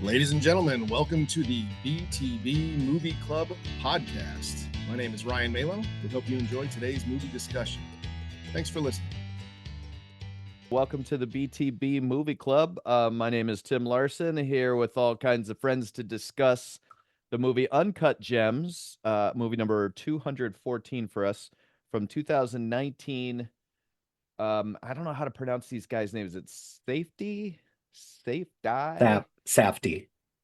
Ladies and gentlemen, welcome to the BTB Movie Club podcast. My name is Ryan Malo. We hope you enjoy today's movie discussion. Thanks for listening. Welcome to the BTB Movie Club. My name is Tim Larson, here with all kinds of friends to discuss the movie Uncut Gems, movie number 214 for us from 2019. I don't know how to pronounce these guys' names. It's Safety? Safdie.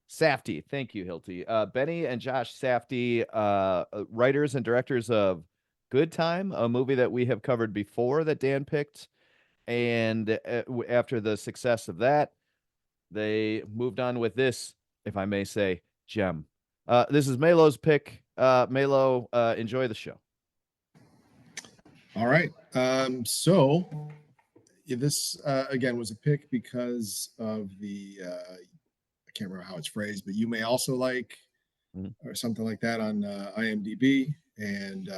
Safdie. Thank you, Hilty. Benny and Josh Safdie, writers and directors of Good Time, a movie that we have covered before that Dan picked. And after the success of that, they moved on with this, if I may say, gem. This is Malo's pick. Malo, enjoy the show. All right. So this, again, was a pick because of the, I can't remember how it's phrased, but you may also like, or something like that on IMDb. And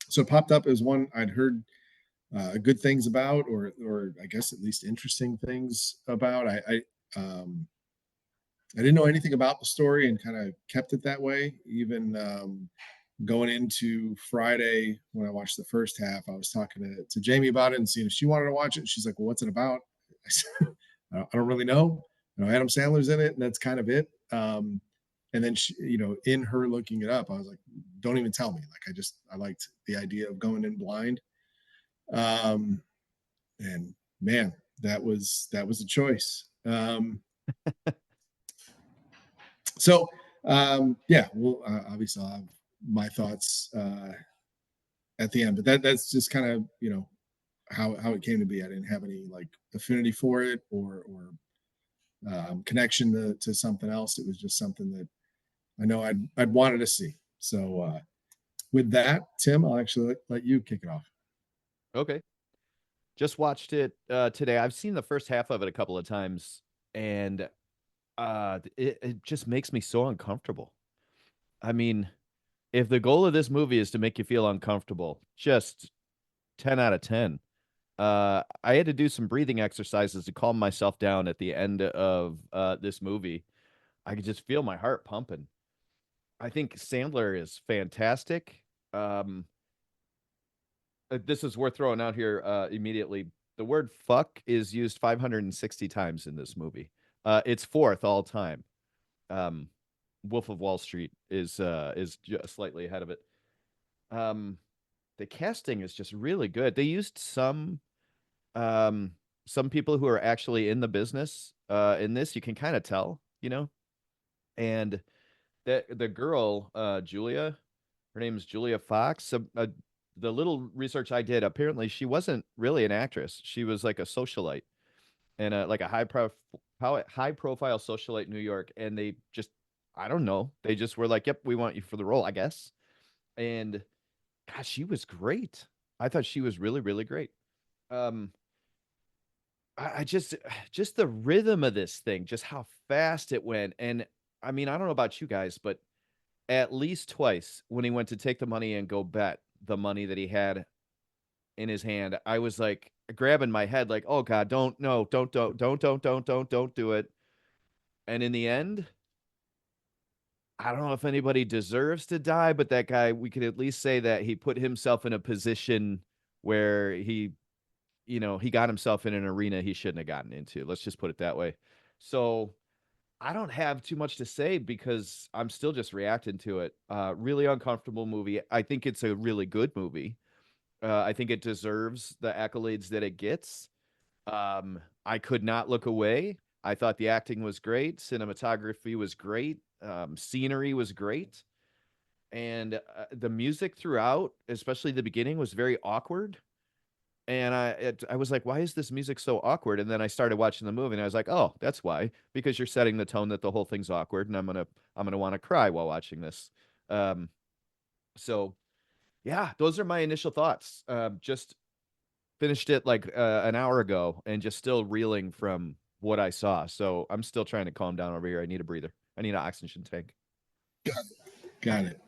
so it popped up as one I'd heard good things about, or I guess at least interesting things about. I didn't know anything about the story and kind of kept it that way. Even going into Friday when I watched the first half, I was talking to Jamie about it and seeing if she wanted to watch it. She's like, "Well, what's it about?" I said, "I don't really know. Adam Sandler's in it, and that's kind of it." And then she, in her looking it up, I was like, "Don't even tell me." Like, I liked the idea of going in blind. And man, that was a choice. So yeah, well, obviously I'll have my thoughts at the end, but that's just kind of how it came to be. I didn't have any like affinity for it or connection to something else. It was just something that I know I'd wanted to see. So with that, Tim, I'll actually let you kick it off. Okay. Just watched it today. I've seen the first half of it a couple of times, and it just makes me so uncomfortable. I mean, if the goal of this movie is to make you feel uncomfortable, just 10 out of 10. I had to do some breathing exercises to calm myself down at the end of this movie. I could just feel my heart pumping. I think Sandler is fantastic. This is worth throwing out here immediately. The word fuck is used 560 times in this movie. It's fourth all time. Wolf of Wall Street is just slightly ahead of it. The casting is just really good. They used some people who are actually in the business in this. You can kind of tell, and the girl Julia, her name is Julia Fox. The little research I did, apparently she wasn't really an actress. She was like a socialite and like a high profile socialite in New York. And they just, I don't know, they just were like, "Yep, we want you for the role, I guess." And gosh, she was great. I thought she was really, really great. I just the rhythm of this thing, just how fast it went. And I mean, I don't know about you guys, but at least twice when he went to take the money and go bet the money that he had in his hand, I was like grabbing my head like, "Oh God, don't do it." And in the end, I don't know if anybody deserves to die, but that guy, we could at least say that he put himself in a position where he got himself in an arena he shouldn't have gotten into. Let's just put it that way. So I don't have too much to say because I'm still just reacting to it. Really uncomfortable movie. I think it's a really good movie. I think it deserves the accolades that it gets. I could not look away. I thought the acting was great. Cinematography was great. Scenery was great. And the music throughout, especially the beginning, was very awkward. And I was like, "Why is this music so awkward?" And then I started watching the movie, and I was like, "Oh, that's why. Because you're setting the tone that the whole thing's awkward, and I'm gonna want to cry while watching this." Um, so yeah, those are my initial thoughts. Just finished it like an hour ago, and just still reeling from what I saw. So I'm still trying to calm down over here. I need a breather. I need an oxygen tank. Got it.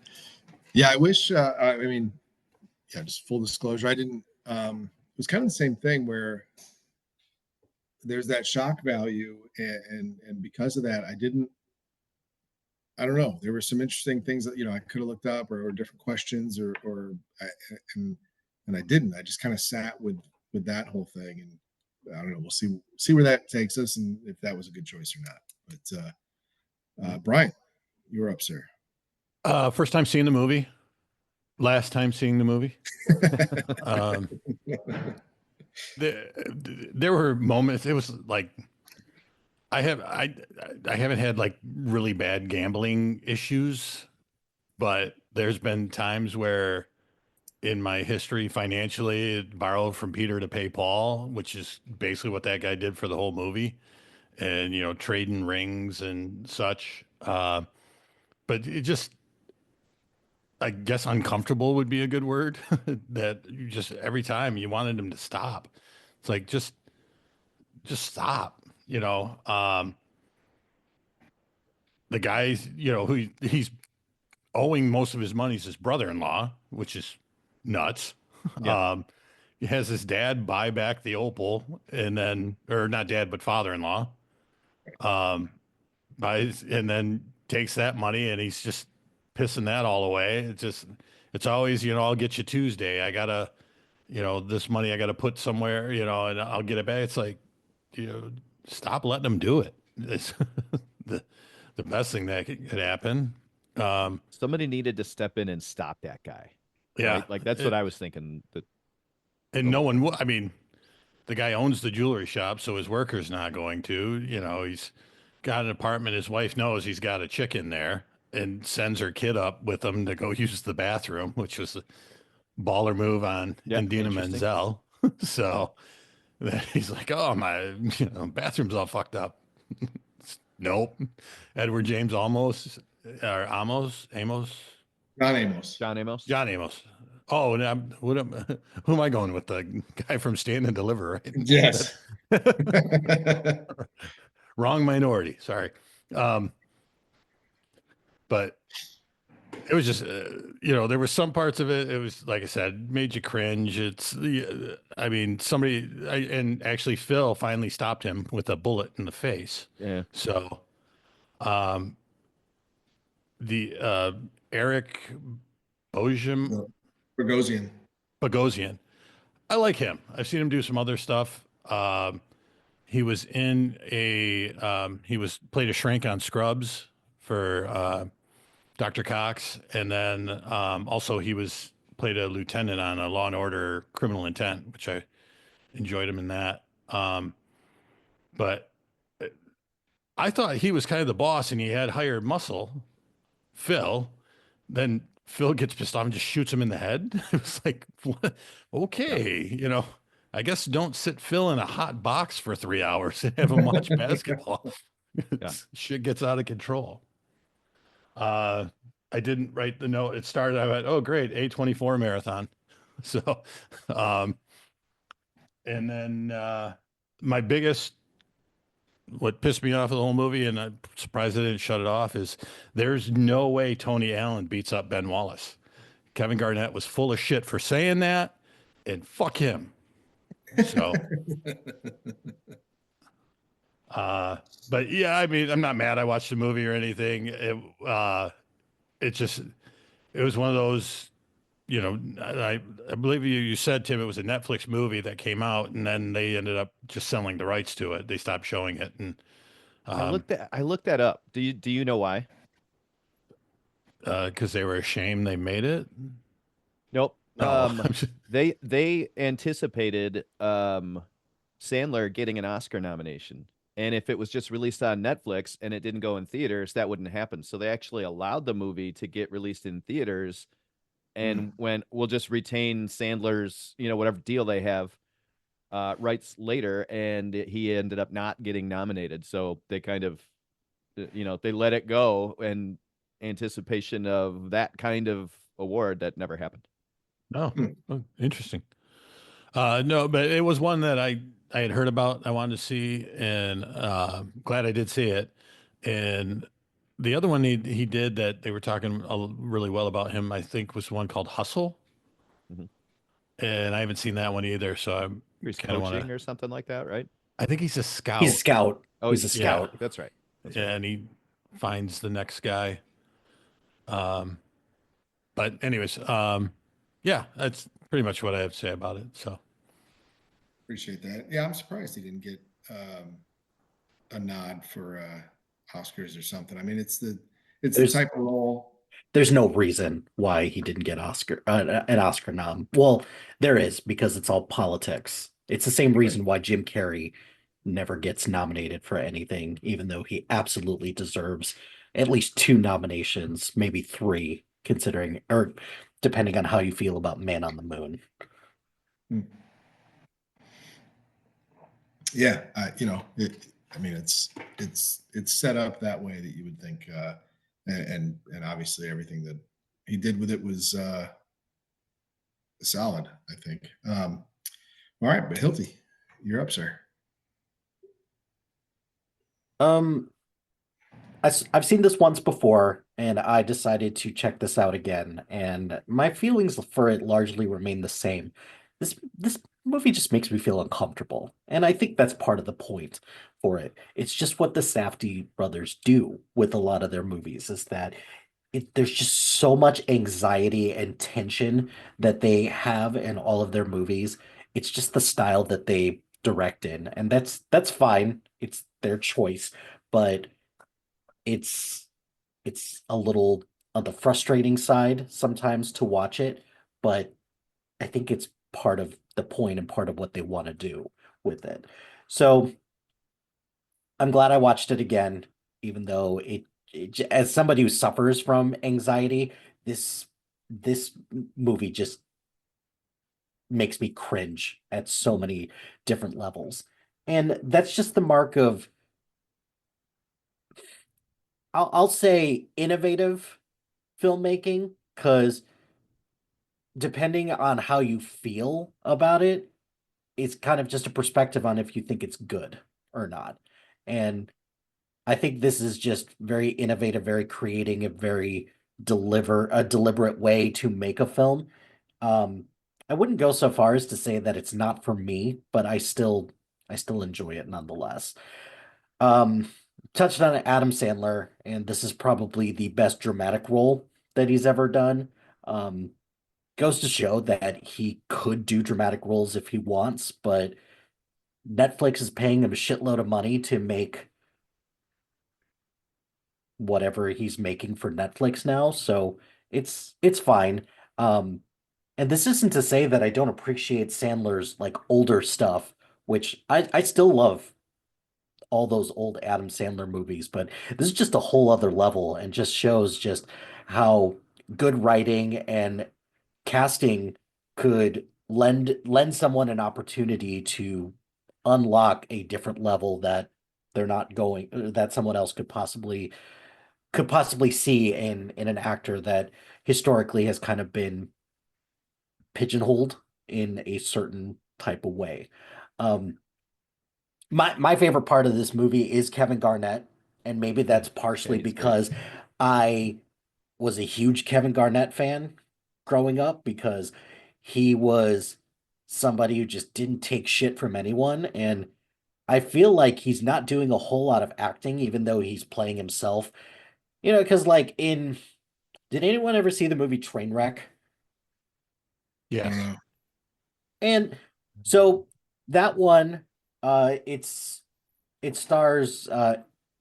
Yeah, I wish. I mean, yeah. Just full disclosure, I didn't. It was kind of the same thing where there's that shock value, and because of that, I don't know. There were some interesting things that I could have looked up, or different questions, and I didn't. I just kind of sat with that whole thing, and I don't know. We'll see where that takes us, and if that was a good choice or not. But Brian, you're up, sir. First time seeing the movie. Last time seeing the movie. Um, there were moments. It was like I haven't had like really bad gambling issues, but there's been times where in my history financially, it borrowed from Peter to pay Paul, which is basically what that guy did for the whole movie, and trading rings and such. But it just, I guess, uncomfortable would be a good word. That you just every time you wanted him to stop. It's like just stop. The guy, who he's owing most of his money is his brother-in-law, which is nuts. Yeah. He has his dad buy back the opal, and then, or not dad, but father-in-law, um, buys and then takes that money, and he's just pissing that all away. It's always, I'll get you Tuesday. I gotta, this money I gotta put somewhere, and I'll get it back. It's like, you know, stop letting them do it. It's the the best thing that could happen. Somebody needed to step in and stop that guy. Yeah, Right? Like that's what I was thinking. and no one. I mean, the guy owns the jewelry shop, so his worker's not going to. He's got an apartment. His wife knows he's got a chick in there and sends her kid up with him to go use the bathroom, which was a baller move on Indina Menzel. So then he's like, "Oh, my, bathroom's all fucked up." Nope. Edward James Amos. John Amos. Oh, and who am I going with? The guy from Stand and Deliver, right? Yes. Wrong minority. Sorry. But it was just, there were some parts of it. It was, like I said, made you cringe. I mean, and actually Phil finally stopped him with a bullet in the face. Yeah. So, the Eric Bogosian. I like him. I've seen him do some other stuff. He was played a shrink on Scrubs for Dr. Cox, and then also he played a lieutenant on a Law and Order Criminal Intent, which I enjoyed him in that. But I thought he was kind of the boss, and he had hired muscle, Phil. Then Phil gets pissed off and just shoots him in the head. It was like, what? Okay, I guess don't sit Phil in a hot box for 3 hours and have him watch basketball. Yeah. Shit gets out of control. I didn't write the note. It started, I went, oh, great, A24 marathon. So, and then my biggest, what pissed me off of the whole movie, and I'm surprised I didn't shut it off, is there's no way Tony Allen beats up Ben Wallace. Kevin Garnett was full of shit for saying that, and fuck him. So, but yeah, I mean, I'm not mad I watched the movie or anything. It was one of those, I believe you said, Tim, it was a Netflix movie that came out, and then they ended up just selling the rights to it. They stopped showing it. And I looked that up. Do you know why? Because they were ashamed they made it. Nope. No. They anticipated Sandler getting an Oscar nomination. And if it was just released on Netflix and it didn't go in theaters, that wouldn't happen. So they actually allowed the movie to get released in theaters, and when we'll just retain Sandler's, whatever deal they have, rights later, and he ended up not getting nominated. So they kind of, they let it go in anticipation of that kind of award that never happened. Oh, interesting. No, but it was one that I had heard about. I wanted to see, and glad I did see it. And the other one he did that they were talking really well about him, I think, was one called Hustle. Mm-hmm. And I haven't seen that one either. So I'm He's kind of coaching or something like that, right? I think he's a scout. He's a scout. Oh, He's a yeah. scout. That's right. That's right. And he finds the next guy. But anyways, yeah, that's pretty much what I have to say about it. So Appreciate that. Yeah, I'm surprised he didn't get a nod for Oscars or something. I mean, it's the There's type of role. there's no reason why he didn't get an Oscar nom. Well, there is, because it's all politics. It's the same reason why Jim Carrey never gets nominated for anything, even though he absolutely deserves at least 2 nominations, maybe 3, considering or depending on how you feel about Man on the Moon. Yeah, I mean, it's set up that way that you would think, and obviously everything that he did with it was solid, I think. All right, but Hilty, you're up, sir. I've seen this once before, and I decided to check this out again, and my feelings for it largely remain the same. This movie just makes me feel uncomfortable, and I think that's part of the point for it. It's just what the Safdie brothers do with a lot of their movies, is that there's just so much anxiety and tension that they have in all of their movies. It's just the style that they direct in, and that's fine. It's their choice, but it's it's a little on the frustrating side sometimes to watch it, but I think it's part of the point and part of what they want to do with it. So I'm glad I watched it again, even though as somebody who suffers from anxiety, this movie just makes me cringe at so many different levels. And that's just the mark of, I'll say, innovative filmmaking, because depending on how you feel about it, it's kind of just a perspective on if you think it's good or not. And I think this is just very innovative, very creating, a deliberate way to make a film. I wouldn't go so far as to say that it's not for me, but I still enjoy it nonetheless. Um, Touched on Adam Sandler, and this is probably the best dramatic role that he's ever done. Um, Goes to show that he could do dramatic roles if he wants, but Netflix is paying him a shitload of money to make whatever he's making for Netflix now, so it's fine. Um, and this isn't to say that I don't appreciate Sandler's like older stuff, which I still love all those old Adam Sandler movies, but this is just a whole other level and just shows just how good writing and casting could lend someone an opportunity to unlock a different level that they're not going that someone else could possibly see in an actor that historically has kind of been pigeonholed in a certain type of way. Um, my favorite part of this movie is Kevin Garnett, and maybe that's partially Yeah, he's great. because I was a huge Kevin Garnett fan growing up, because he was somebody who just didn't take shit from anyone, and I feel like he's not doing a whole lot of acting, even though he's playing himself. Because like did anyone ever see the movie Trainwreck? I don't yes, know. And so that one, it stars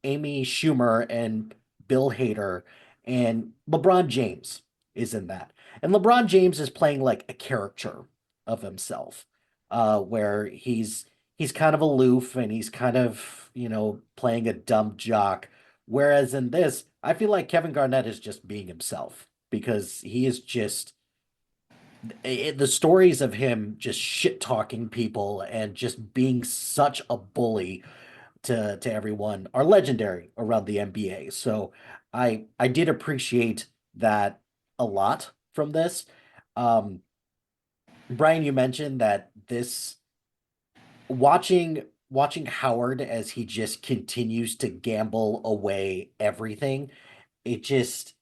Amy Schumer and Bill Hader, and LeBron James is in that. And LeBron James is playing like a caricature of himself, where he's kind of aloof and he's kind of, playing a dumb jock. Whereas in this, I feel like Kevin Garnett is just being himself, because he is just the stories of him just shit talking people and just being such a bully to everyone are legendary around the NBA. So I did appreciate that a lot from this. Um, Brian, you mentioned that this watching Howard as he just continues to gamble away everything. It just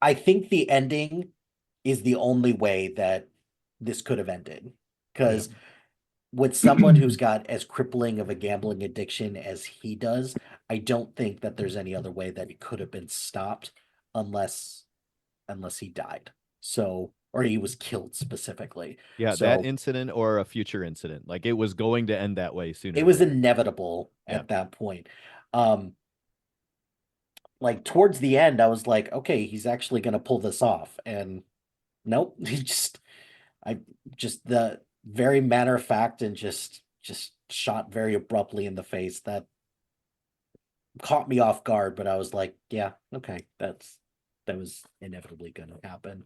I think the ending is the only way that this could have ended, yeah, because with someone who's got as crippling of a gambling addiction as he does, I don't think that there's any other way that it could have been stopped unless he died. So, or he was killed specifically. Yeah, So that incident or a future incident. Like it was going to end that way sooner it or was later. inevitable Yeah. at that point. Like towards the end, I was like, okay, he's actually going to pull this off. And nope, I just the very matter of fact and just shot very abruptly in the face. That caught me off guard, but I was like, yeah, okay, that was inevitably going to happen.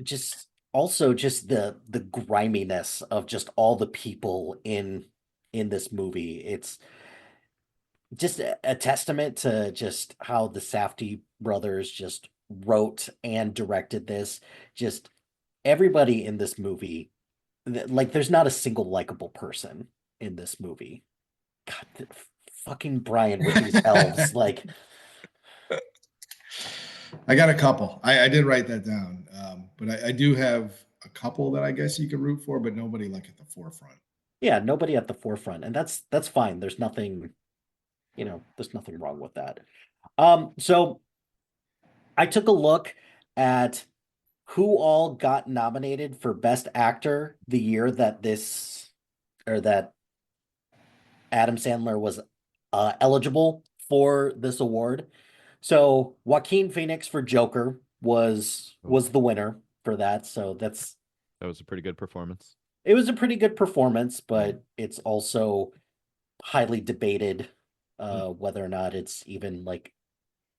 Just also just the griminess of just all the people in this movie. It's just a testament to just how the Safdie brothers just wrote and directed this. Just everybody in this movie, like there's not a single likable person in this movie. God, fucking Brian with these elves, like I got a couple. I did write that down, but I do have a couple that I guess you could root for, but nobody like at the forefront. yeah, nobody at the forefront, and that's fine. There's nothing, there's nothing wrong with that. So I took a look at who all got nominated for Best Actor the year that that Adam Sandler was eligible for this award. So Joaquin Phoenix for Joker was the winner for that. So that was a pretty good performance. It was a pretty good performance, but it's also highly debated whether or not it's even like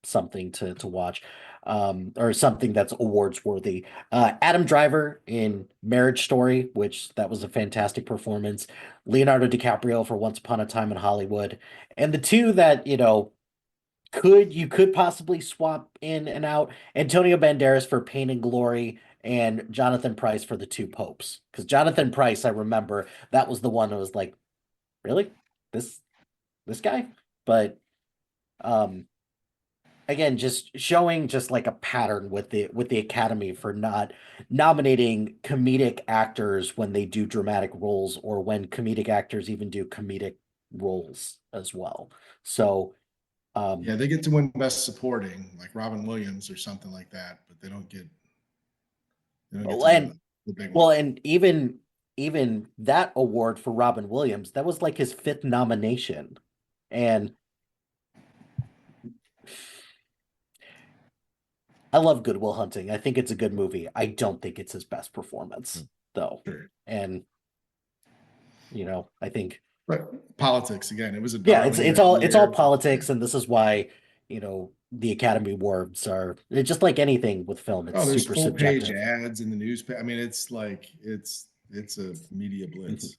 something to watch or something that's awards worthy. Adam Driver in Marriage Story, which that was a fantastic performance. Leonardo DiCaprio for Once Upon a Time in Hollywood. And the two that, you could possibly swap in and out, Antonio Banderas for Pain and Glory and Jonathan Pryce for The Two Popes. Because Jonathan Pryce, I remember, that was the one that was like, really? This guy? But again, just showing just like a pattern with the Academy for not nominating comedic actors when they do dramatic roles or when comedic actors even do comedic roles as well. So yeah, they get to win Best Supporting, like Robin Williams or something like that, but they don't get to win the big one. And even that award for Robin Williams, that was like his 5th nomination. And I love Good Will Hunting. I think it's a good movie. I don't think it's his best performance, though. Sure. And I think but politics again. It was a it's all politics, and this is why the Academy Awards are just like anything with film. It's there's super full-page subjective. ads in the newspaper. I mean, it's like it's a media blitz.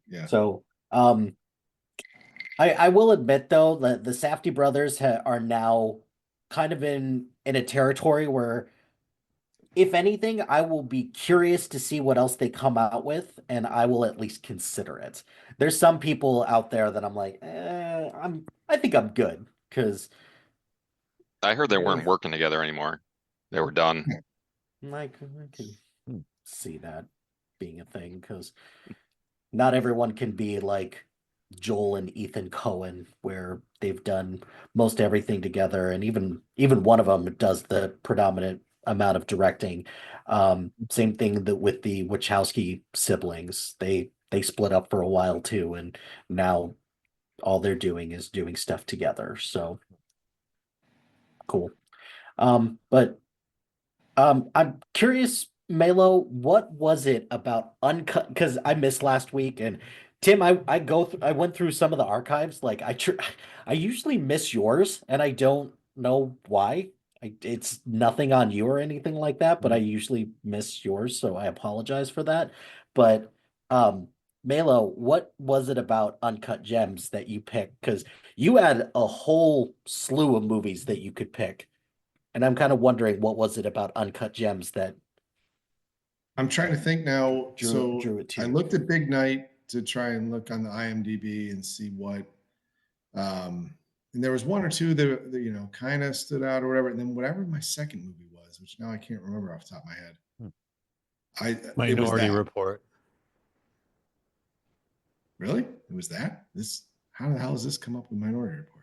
Yeah. So I will admit though that the Safdie brothers are now kind of in a territory where, if anything, I will be curious to see what else they come out with, and I will at least consider it. There's some people out there that I'm like, I think I'm good because I heard they weren't working together anymore. They were done. I can see that being a thing because not everyone can be like Joel and Ethan Cohen, where they've done most everything together, and even one of them does the predominant amount of directing. Same thing with the Wachowski siblings. They split up for a while too, and now all they're doing is doing stuff together. So cool. But I'm curious, Malo, what was it about Uncut? Because I missed last week, and Tim, I went through some of the archives. Like I usually miss yours, and I don't know why. It's nothing on you or anything like that, but I usually miss yours, so I apologize for that. But Malo, what was it about Uncut Gems that you picked? Because you had a whole slew of movies that you could pick. And I'm kind of wondering, what was it about Uncut Gems that I'm trying to think now. drew it to I you? looked at Big Night to try and look on the IMDb and see what, and there was one or two that kind of stood out or whatever. And then whatever my second movie was, was, which now I can't remember off the top of my head. It was Minority that. Report. Really? It was that? How the hell does this come up with Minority Report?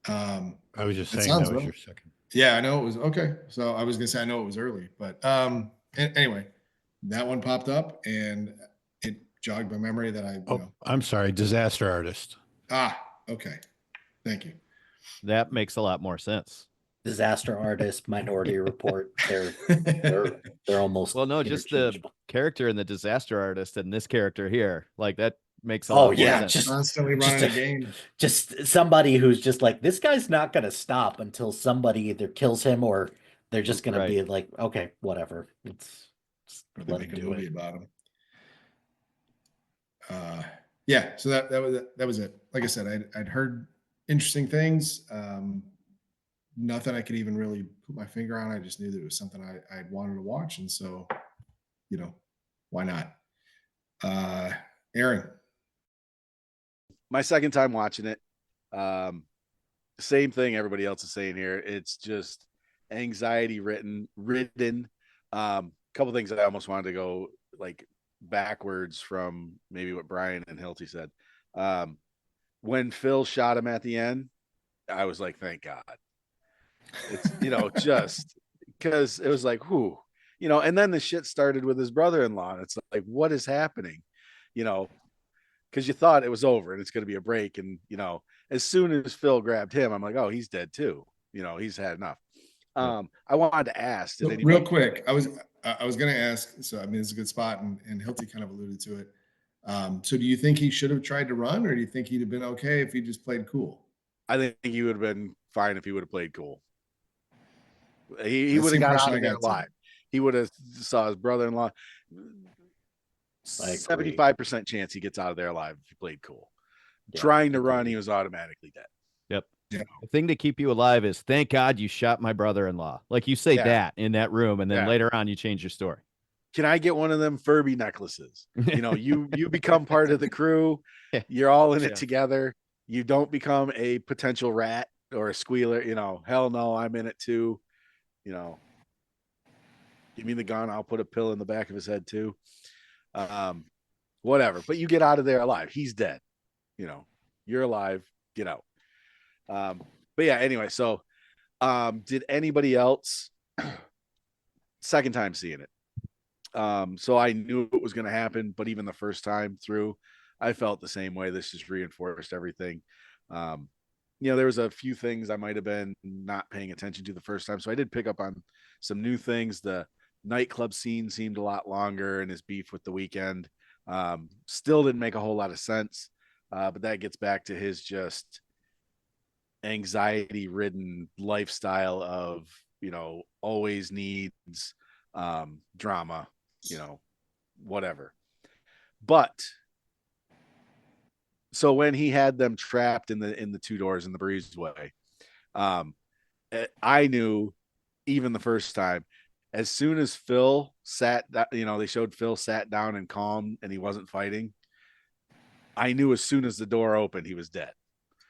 I was just That saying that sounds was right. your second. Yeah, I know it was okay. So I was gonna say I know it was early, but anyway, that one popped up and it jogged my memory that I I'm sorry, Disaster Artist. Okay. Thank you. That makes a lot more sense. Disaster Artist, Minority Report. They're almost Well, no, just the interchangeable. character and the Disaster Artist and this character here, like that makes a Oh lot yeah, more sense. just constantly running a game. Just somebody who's just like, this guy's not gonna stop until somebody either kills him or they're just gonna Right. be like, okay, whatever. Just Or they let make him a do movie it. about him. Yeah, so that was it. Like I said, I'd heard interesting things. Nothing I could even really put my finger on. I just knew that it was something I'd wanted to watch, and so why not? Aaron. My second time watching it. Same thing everybody else is saying here. It's just anxiety ridden. Couple things that I almost wanted to go like backwards from maybe what Brian and Hilty said. When Phil shot him at the end, I was like, thank God. It's just because it was like, whoo, and then the shit started with his brother-in-law. And it's like, what is happening? Because you thought it was over and it's going to be a break. And, as soon as Phil grabbed him, I'm like, oh, he's dead too. He's had enough. I wanted to ask, did Real quick, I was going to ask, so I mean, it's a good spot, and Hilty kind of alluded to it. So do you think he should have tried to run, or do you think he'd have been okay if he just played cool? I think he would have been fine if he would have played cool. He would have got out of there alive. He would have saw his brother-in-law. 75% chance he gets out of there alive if he played cool. Yeah, trying to run, he was automatically dead. Yep. Yeah. The thing to keep you alive is, thank God you shot my brother-in-law. Like, you say that in that room, and then later on you change your story. Can I get one of them Furby necklaces? You become part of the crew. You're all in it together. You don't become a potential rat or a squealer. Hell no, I'm in it too. Give me the gun. I'll put a pill in the back of his head too. Whatever. But you get out of there alive. He's dead. You're alive. Get out. But yeah, anyway, so did anybody else second time seeing it? So I knew it was going to happen, but even the first time through, I felt the same way. This just reinforced everything. There was a few things I might have been not paying attention to the first time. So I did pick up on some new things. The nightclub scene seemed a lot longer, and his beef with the Weeknd still didn't make a whole lot of sense. But that gets back to his just anxiety ridden lifestyle of, always needs drama, whatever. But so when he had them trapped in the two doors in the breezeway, I knew even the first time, as soon as Phil they showed Phil sat down and calm and he wasn't fighting, I knew as soon as the door opened, he was dead.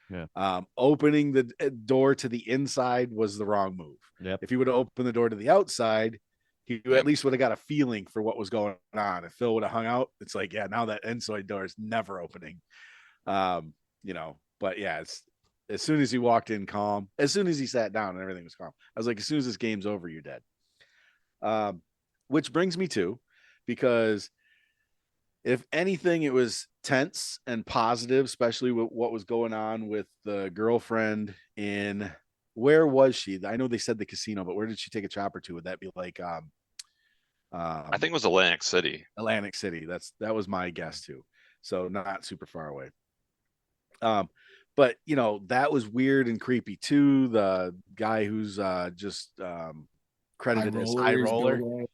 Yeah. Opening the door to the inside was the wrong move. Yep. If he would have opened the door to the outside, he at least would have got a feeling for what was going on. If Phil would have hung out, it's like, yeah, now that inside door is never opening. But yeah, it's as soon as he walked in calm, as soon as he sat down and everything was calm, I was like, as soon as this game's over, you're dead. Which brings me to, because if anything, it was tense and positive, especially with what was going on with the girlfriend in, where was she? I know they said the casino, but where did she take a chopper to? Would that be like, I think it was Atlantic City. Atlantic City. That was my guess too. So not super far away. But that was weird and creepy too. The guy who's just credited as high roller.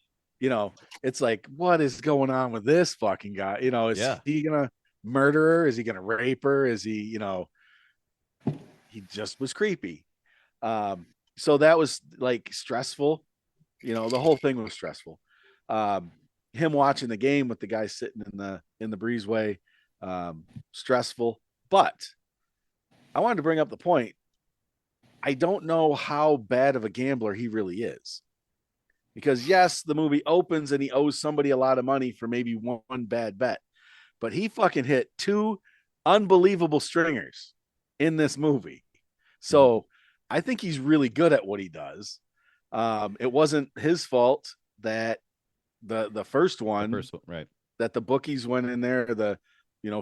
It's like, what is going on with this fucking guy? Is he gonna murder her? Is he gonna rape her? Is he, he just was creepy. So that was like stressful. The whole thing was stressful. Him watching the game with the guy sitting in the breezeway, stressful. But I wanted to bring up the point. I don't know how bad of a gambler he really is. Because yes, the movie opens and he owes somebody a lot of money for maybe one bad bet, but he fucking hit 2 unbelievable stringers in this movie. So I think he's really good at what he does. It wasn't his fault that the first one, right? that the bookies went in there,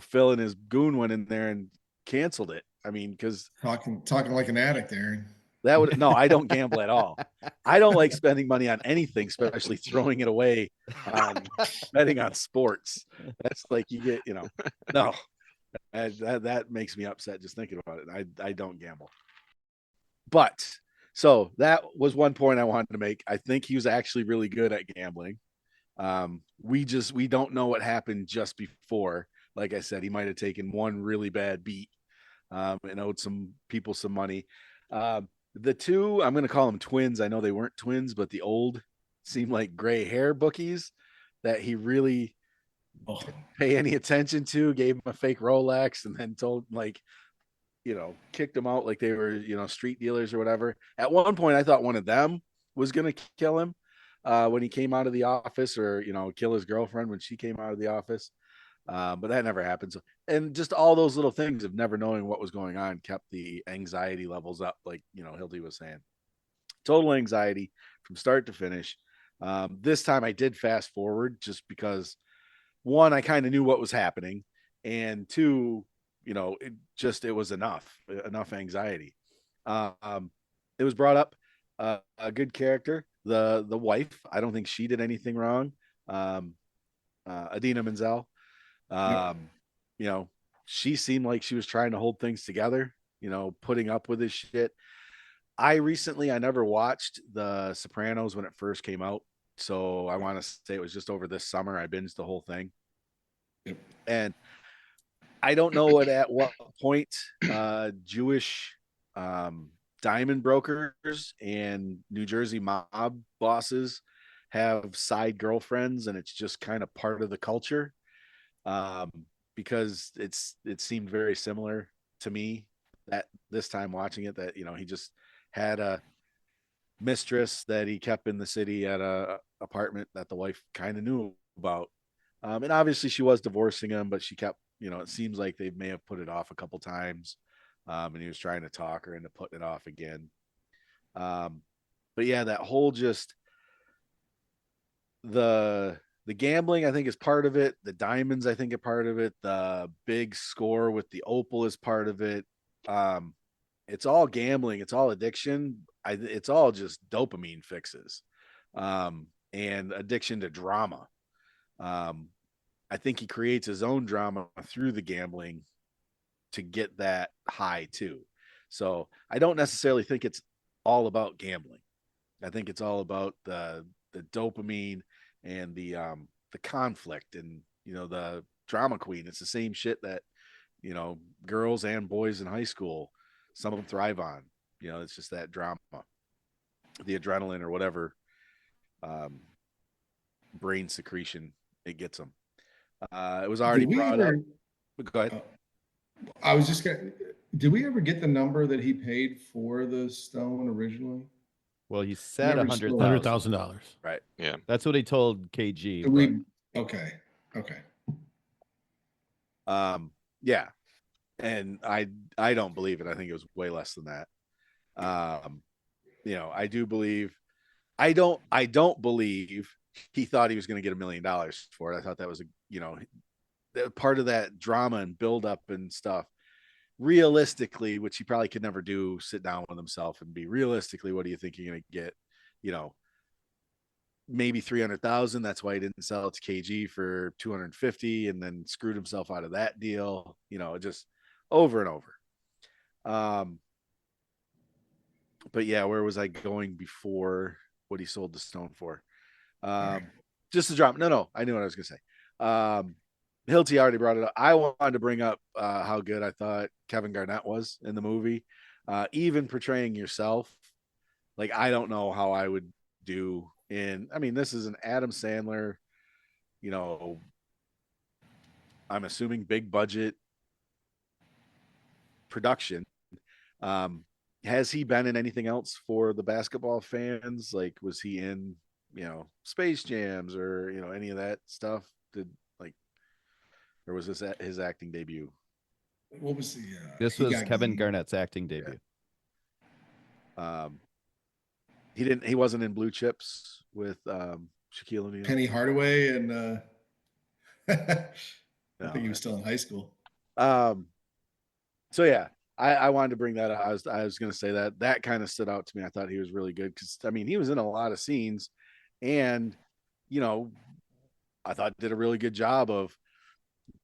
Phil and his goon went in there and canceled it. I mean, because talking like an addict, Aaron. that would no, I don't gamble at all. I don't like spending money on anything, especially throwing it away on betting on sports. That's like you get, no, that makes me upset just thinking about it. I don't gamble. But so that was one point I wanted to make. I think he was actually really good at gambling. We don't know what happened just before. Like I said, he might have taken one really bad beat and owed some people some money. The two, I'm going to call them twins. I know they weren't twins, but the old seemed like gray hair bookies that he really didn't pay any attention to, gave him a fake Rolex, and then told kicked them out like they were, street dealers or whatever. At one point, I thought one of them was going to kill him when he came out of the office, or, kill his girlfriend when she came out of the office. But that never happened. So, and just all those little things of never knowing what was going on kept the anxiety levels up. Like, Hildy was saying, total anxiety from start to finish. This time I did fast forward just because, one, I kind of knew what was happening, and two, it was enough anxiety. It was brought up a good character, the wife. I don't think she did anything wrong. Adina Menzel. She seemed like she was trying to hold things together, putting up with his shit. I never watched The Sopranos when it first came out. So I want to say it was just over this summer. I binged the whole thing. Yep. And I don't know at what point Jewish diamond brokers and New Jersey mob bosses have side girlfriends, and it's just kind of part of the culture. Because it seemed very similar to me that this time watching it, that he just had a mistress that he kept in the city at a apartment that the wife kind of knew about. And obviously she was divorcing him, but she kept, it seems like they may have put it off a couple times. And he was trying to talk her into putting it off again. But yeah, that whole just the gambling, I think, is part of it. The diamonds, I think, are part of it. The big score with the opal is part of it. It's all gambling. It's all addiction. It's all just dopamine fixes, and addiction to drama. I think he creates his own drama through the gambling to get that high too. So I don't necessarily think it's all about gambling. I think it's all about the dopamine and the conflict, and the drama queen. It's the same shit that girls and boys in high school, some of them thrive on. It's just that drama, the adrenaline or whatever brain secretion it gets them. It was already brought up. Go ahead. I was just gonna. Did we ever get the number that he paid for the stone originally? Well, he said Never $100,000. $100,000. Right. Yeah. That's what he told KG. Okay. Yeah. And I don't believe it. I think it was way less than that. I do believe. I don't believe he thought he was going to get $1 million for it. I thought that was part of that drama and build up and stuff. Realistically, which he probably could never do, sit down with himself and be realistically, what do you think you're going to get? Maybe 300,000. That's why he didn't sell it to KG for 250 and then screwed himself out of that deal. Just over and over. But yeah, where was I going before what he sold the stone for? Just the drama. No, I knew what I was going to say. Hilty already brought it up. I wanted to bring up how good I thought Kevin Garnett was in the movie. Even portraying yourself. Like, I don't know how I would do this is an Adam Sandler, I'm assuming big budget production. has he been in anything else for the basketball fans? Like, was he in, Space Jams or, any of that stuff? Or was this his acting debut? What was the? This he was got Kevin game. Garnett's acting debut. He wasn't in Blue Chips with Shaquille O'Neal. Penny Hardaway and I No, think he was still in high school. So yeah, I wanted to bring that up. I was going to say that kind of stood out to me. I thought he was really good because he was in a lot of scenes, and I thought did a really good job of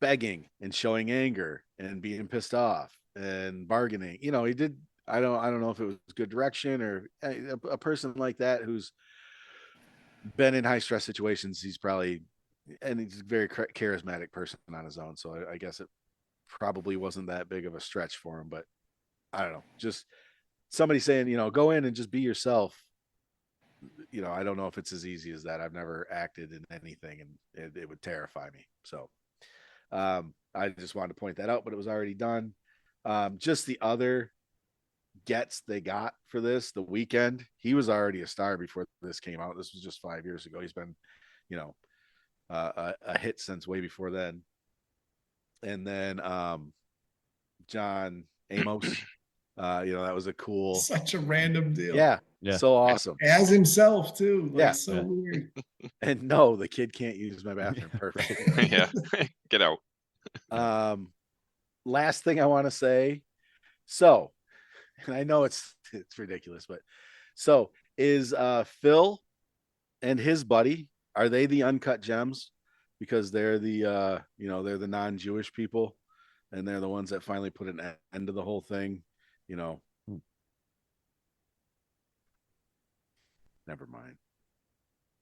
begging and showing anger and being pissed off and bargaining. He did. I don't know if it was good direction or a person like that who's been in high stress situations. He's a very charismatic person on his own. So I guess it probably wasn't that big of a stretch for him, but I don't know. Just somebody saying, go in and just be yourself. I don't know if it's as easy as that. I've never acted in anything, and it would terrify me. So I just wanted to point that out, but it was already done. Just the other gets they got for this, The Weeknd, he was already a star before this came out. This was just 5 years ago. He's been, a hit since way before then. And then John Amos, that was a cool, such a random deal. Yeah. So awesome. As himself too. So weird. And no, the kid can't use my bathroom. Perfect. Yeah. Get out. Last thing I want to say. So, and I know it's ridiculous, but so is Phil and his buddy, are they the Uncut Gems? Because they're the they're the non-Jewish people, and they're the ones that finally put an end to the whole thing. Never mind.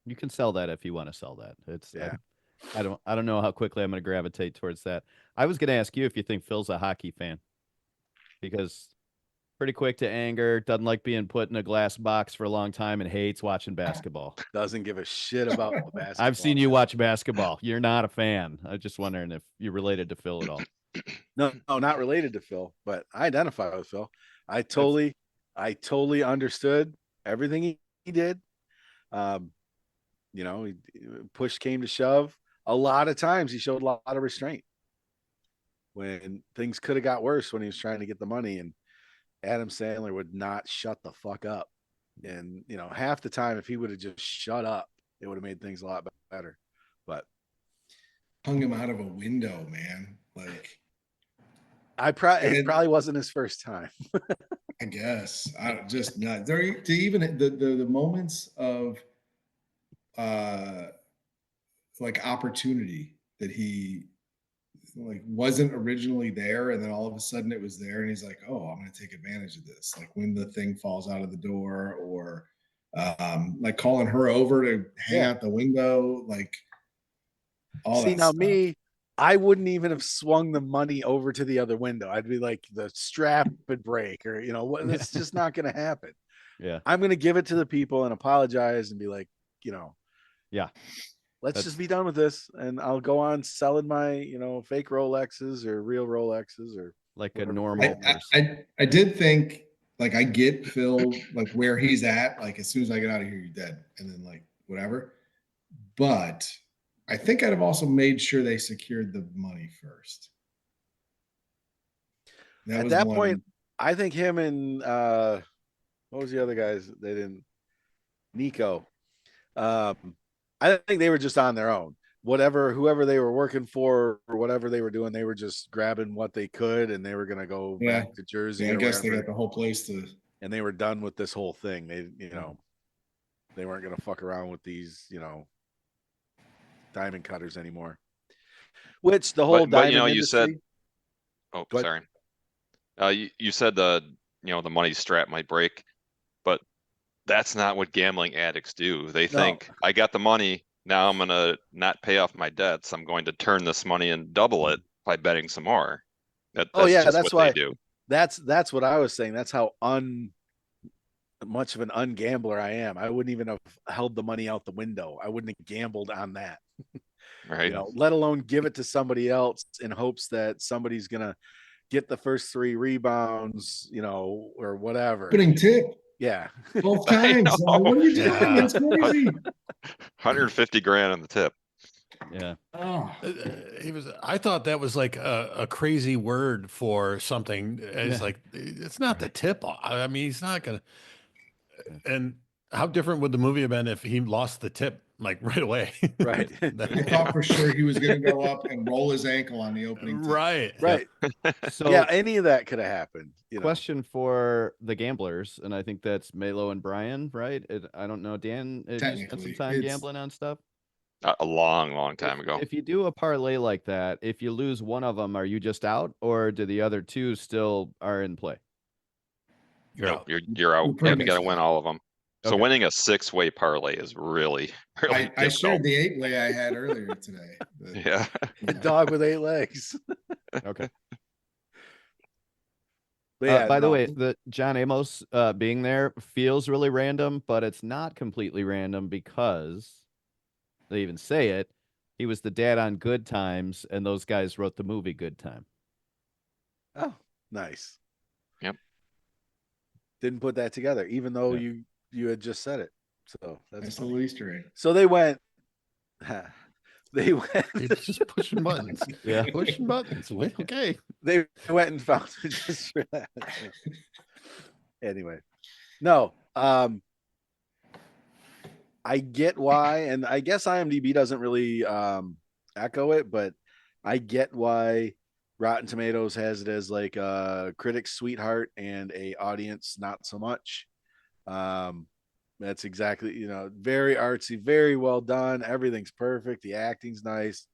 You can sell that if you want to sell that. It's I don't know how quickly I'm going to gravitate towards that. I was going to ask you if you think Phil's a hockey fan, because pretty quick to anger, doesn't like being put in a glass box for a long time, and hates watching basketball. Doesn't give a shit about basketball. I've seen you watch basketball. You're not a fan. I'm just wondering if you're related to Phil at all. No, not related to Phil, but I identify with Phil. I totally understood everything he did. Push came to shove. A lot of times he showed a lot of restraint when things could have got worse when he was trying to get the money, and Adam Sandler would not shut the fuck up. And, half the time, if he would have just shut up, it would have made things a lot better. But hung him out of a window, man. Like, it probably wasn't his first time. I guess I just not there to even the moments of like opportunity that he wasn't originally there, and then all of a sudden it was there, and he's like, oh, I'm going to take advantage of this. Like when the thing falls out of the door, or like calling her over to hang out the window, like all that now stuff. Me, I wouldn't even have swung the money over to the other window. I'd be like, the strap would break, or it's just not going to happen. Yeah, I'm going to give it to the people and apologize and be like, yeah, let's just be done with this, and I'll go on selling my, fake Rolexes or real Rolexes, or like whatever. a normal person. I did think, like, I get Phil, like where he's at, like as soon as I get out of here, you're dead, and then like whatever. But I think I'd have also made sure they secured the money first. At that point, I think him and what was the other guys? They didn't. Nico. I think they were just on their own. Whoever they were working for, or whatever they were doing, they were just grabbing what they could, and they were going to go back to Jersey. Yeah, I guess they got the whole place to, and they were done with this whole thing. They, they weren't going to fuck around with these, diamond cutters anymore. Which the whole diamond industry, you said, oh, sorry. You said the money strap might break, but that's not what gambling addicts do. They think, I got the money, now I'm going to not pay off my debts. I'm going to turn this money and double it by betting some more. That's what they do. That's what I was saying. That's how much of an ungambler I am. I wouldn't even have held the money out the window. I wouldn't have gambled on that. Right. Let alone give it to somebody else in hopes that somebody's going to get the first 3 rebounds, or whatever. Opening tip Yeah. both I times. I'm like, know. what are you doing? Yeah. That's crazy. 150 grand on the tip. Yeah. Oh, I thought that was like a crazy word for something. It's like, it's not the tip. I mean, he's not gonna. And how different would the movie have been if he lost the tip like right away? Right. I thought for sure he was going to go up and roll his ankle on the opening tip. Right. Right. So Yeah, any of that could have happened. question for the gamblers, and I think that's Malo and Brian, right? I don't know, Dan, have you spent some Technically, time it's- gambling on stuff? A long time ago. If you do a parlay like that, if you lose one of them, are you just out, or do the other two still are in play? You're Nope, out. you're You're out. pretty Yeah, you got to much win out. all of them. So Okay. winning a 6-way parlay is really I difficult. shared the 8-way I had earlier today. but, Yeah. you The know. dog with 8 legs. Okay. But yeah, By the no, way, the John Amos being there feels really random, but it's not completely random because they even say it. He was the dad on Good Times, and those guys wrote the movie Good Time. oh, nice. Yep. Didn't put that together, even though Yeah. you had just said it. So that's Nice funny. little Easter egg. So they went. They went. It's just pushing buttons. Yeah. Pushing buttons. Okay. They went and found it just for that. Anyway, no. I get why, and I guess IMDb doesn't really echo it, but I get why Rotten Tomatoes has it as like a critic's sweetheart and a audience not so much. That's exactly, very artsy, very well done. Everything's perfect. The acting's nice.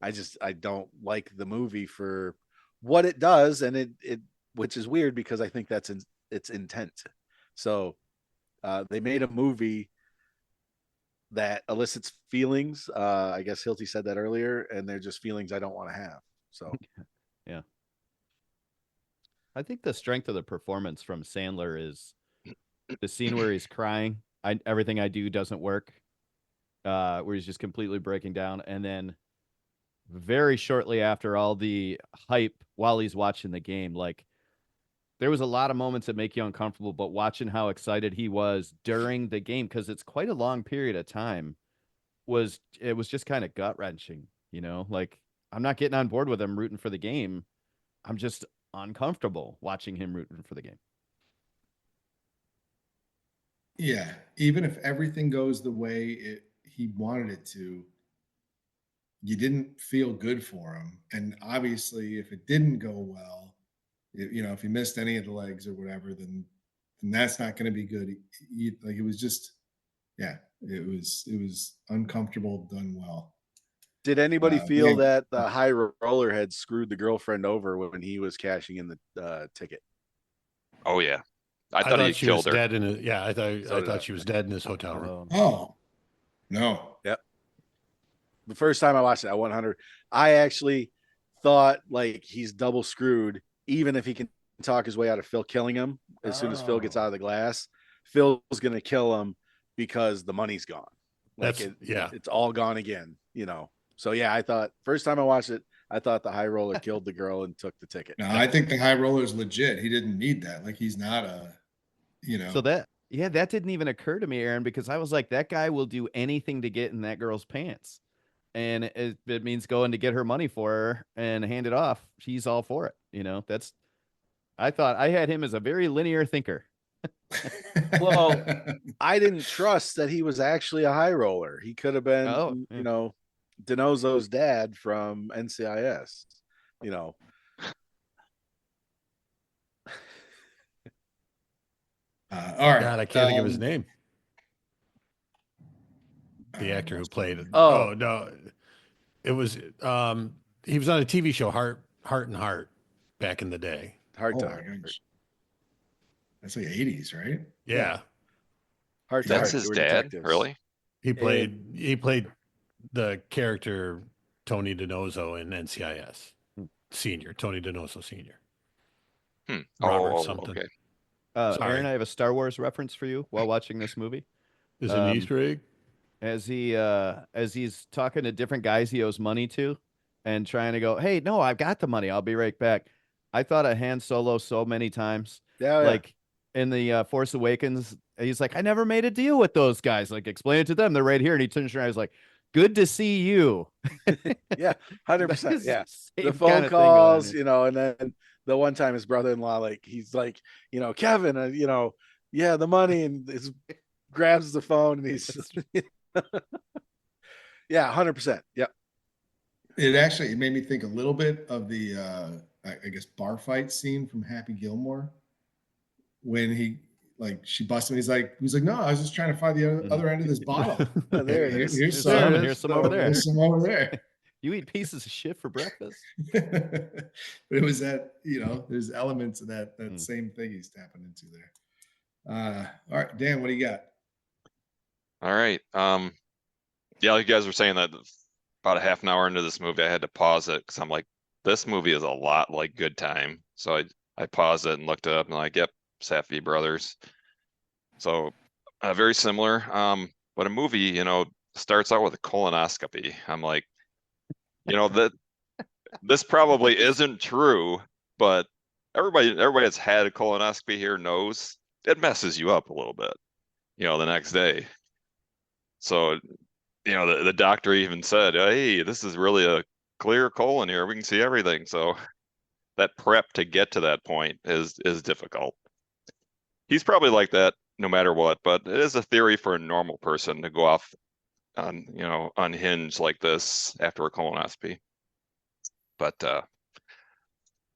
I don't like the movie for what it does, and it which is weird because I think that's its intent. So they made a movie that elicits feelings. I guess Hilty said that earlier, and they're just feelings I don't want to have. So Yeah. I think the strength of the performance from Sandler is the scene where he's crying. Everything I do doesn't work. Where he's just completely breaking down, and then very shortly after all the hype while he's watching the game, like there was a lot of moments that make you uncomfortable, but watching how excited he was during the game, because it's quite a long period of time, was just kind of gut wrenching, like I'm not getting on board with him rooting for the game. I'm just uncomfortable watching him rooting for the game. Yeah, even if everything goes the way he wanted it to, you didn't feel good for him. And obviously, if it didn't go well, if he missed any of the legs or whatever, then that's not going to be good. Like it was just, yeah, it was uncomfortable done well. did anybody feel yeah. that the high roller had screwed the girlfriend over when he was cashing in the ticket? Oh yeah. I thought he she killed was her. dead I So thought did I. she was dead in his hotel room. Oh, no. Yep. The first time I watched it, I 100. I actually thought like he's double screwed, even if he can talk his way out of Phil killing him. As soon as Phil gets out of the glass, Phil's gonna kill him because the money's gone. Like it's all gone again, So yeah, I thought first time I watched it, I thought the high roller killed the girl and took the ticket. No, I think the high roller is legit. He didn't need that. Like he's not So that didn't even occur to me, Aaron, because I was like, that guy will do anything to get in that girl's pants. And it means going to get her money for her and hand it off. He's all for it. I thought I had him as a very linear thinker. Well, I didn't trust that he was actually a high roller. He could have been, DiNozzo's dad from NCIS, all right. God, I can't think of his name. The actor who played it. Oh. No, it was he was on a TV show, Heart and Heart, back in the day. Hard Oh, time. that's like 80s, right? Yeah. Hard to That's Heart. his They were dad, detectives. really? He played the character Tony DiNozzo in NCIS Senior, Tony DiNozzo Senior. Robert something. Okay. Sorry. Aaron, I have a Star Wars reference for you while watching this movie. Is it an Easter egg? As he's talking to different guys he owes money to and trying to go, hey, no, I've got the money. I'll be right back. I thought of Han Solo so many times. Yeah, Like in the Force Awakens, he's like, I never made a deal with those guys. Like, explain it to them. They're right here. And he turns around. He's like, good to see you. yeah, 100%. Yeah, the phone calls, and then the one time his brother-in-law, like, he's like, Kevin, yeah, the money, and grabs the phone, and he's just, yeah, 100%. Yeah. It made me think a little bit of the I guess bar fight scene from Happy Gilmore when she busted him. He's like, no, I was just trying to find the other end of this bottle. There it is. Here's There some. it is. Here's some over there. There's some over there. You eat pieces of shit for breakfast? But it was that, there's elements of that same thing he's tapping into there. All right, Dan, what do you got? All right. Yeah, like you guys were saying that about a half an hour into this movie, I had to pause it because I'm like, this movie is a lot like Good Time. So I paused it and looked it up and like, yep, Safdie brothers. So very similar. But a movie, starts out with a colonoscopy. I'm like, that this probably isn't true, but everybody that's had a colonoscopy here knows it messes you up a little bit, the next day. So, the doctor even said, hey, this is really a clear colon here. We can see everything. So that prep to get to that point is difficult. He's probably like that no matter what, but it is a theory for a normal person to go off on, unhinged like this after a colonoscopy. But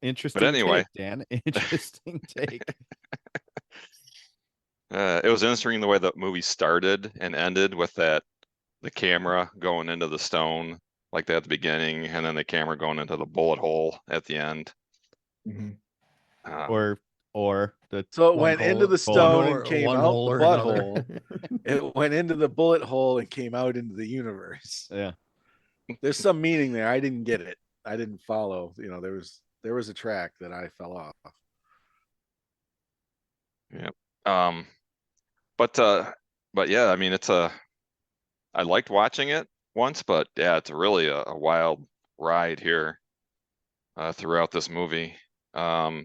interesting. But anyway, take, Dan. Interesting take. It was interesting the way the movie started and ended with the camera going into the stone like that at the beginning, and then the camera going into the bullet hole at the end. Or the so it went into the stone and came out the butthole. It went into the bullet hole and came out into the universe. Yeah. There's some meaning there. I didn't get it. I didn't follow. There was a track that I fell off. Yeah. But yeah, I mean, I liked watching it once, but yeah, it's really a wild ride here throughout this movie. What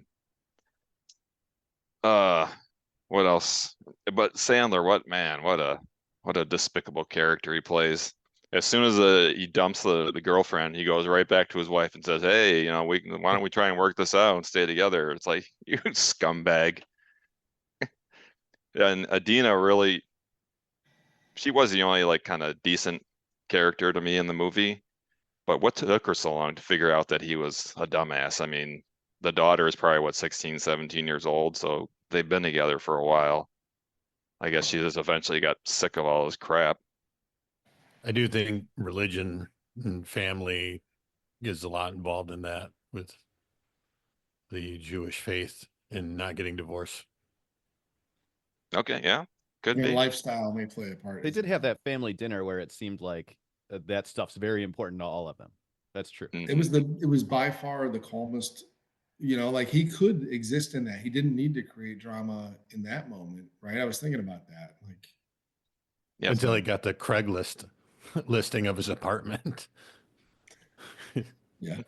else? But Sandler, what a despicable character he plays. As soon as he dumps the girlfriend, he goes right back to his wife and says, hey, why don't we try and work this out and stay together? It's like, you scumbag. And Adina really, she was the only kind of decent character to me in the movie. But what took her so long to figure out that he was a dumbass? I mean, the daughter is probably 16, 17 years old, so they've been together for a while. I guess she just eventually got sick of all this crap. I do think religion and family is a lot involved in that with the Jewish faith and not getting divorced. Okay, yeah, could be. Lifestyle may play a part. They did have that family dinner where it seemed like that stuff's very important to all of them. That's true. It was by far the calmest. He could exist in that. He didn't need to create drama in that moment, right? I was thinking about that, until he got the Craigslist listing of his apartment. Yeah.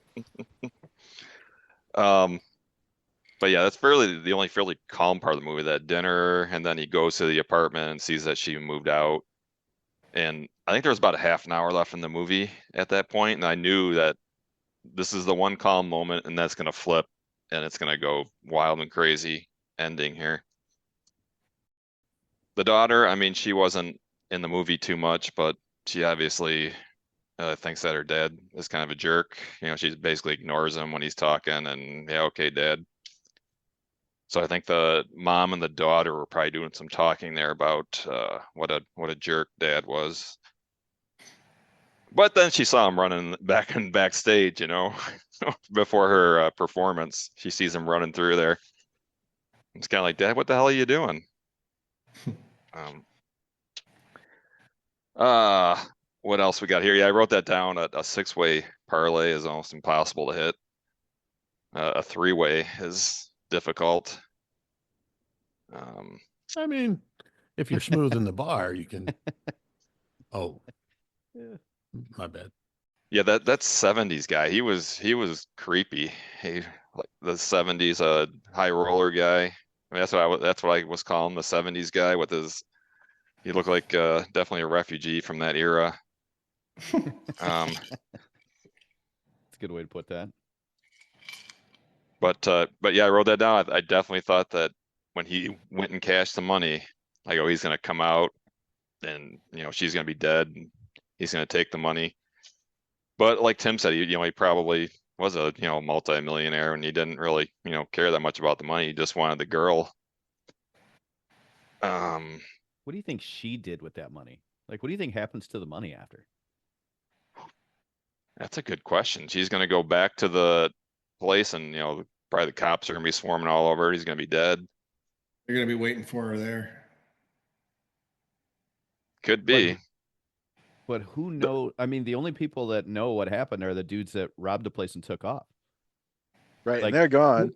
But yeah, that's the only fairly calm part of the movie, that dinner, and then he goes to the apartment and sees that she moved out. And I think there was about a half an hour left in the movie at that point, and I knew that this is the one calm moment, and that's gonna flip, and it's gonna go wild and crazy ending here. The daughter, I mean, she wasn't in the movie too much, but she obviously thinks that her dad is kind of a jerk. She basically ignores him when he's talking, and yeah, okay, Dad. So I think the mom and the daughter were probably doing some talking there about what a jerk Dad was. But then she saw him running backstage, before her performance. She sees him running through there. It's kind of like, Dad, what the hell are you doing? What else we got here? Yeah, I wrote that down. A 6-way parlay is almost impossible to hit. A 3-way is difficult. I mean, if you're smooth in the bar, you can. Oh, yeah. My bad. Yeah, that's 70s guy. He was creepy. like the 70s high roller guy. I mean, that's what I was calling the 70s guy with his. He looked like definitely a refugee from that era. That's a good way to put that. But yeah, I wrote that down. I definitely thought that when he went and cashed the money, I go, he's gonna come out and she's gonna be dead and he's gonna take the money. But like Tim said, he probably was a multi-millionaire and he didn't really care that much about the money. He just wanted the girl. What do you think she did with that money? Like, what do you think happens to the money after? That's a good question. She's gonna go back to the place and probably the cops are gonna be swarming all over her. He's gonna be dead. They're gonna be waiting for her there. Could be. But who knows? I mean, the only people that know what happened are the dudes that robbed the place and took off. Right, Like, and they're gone.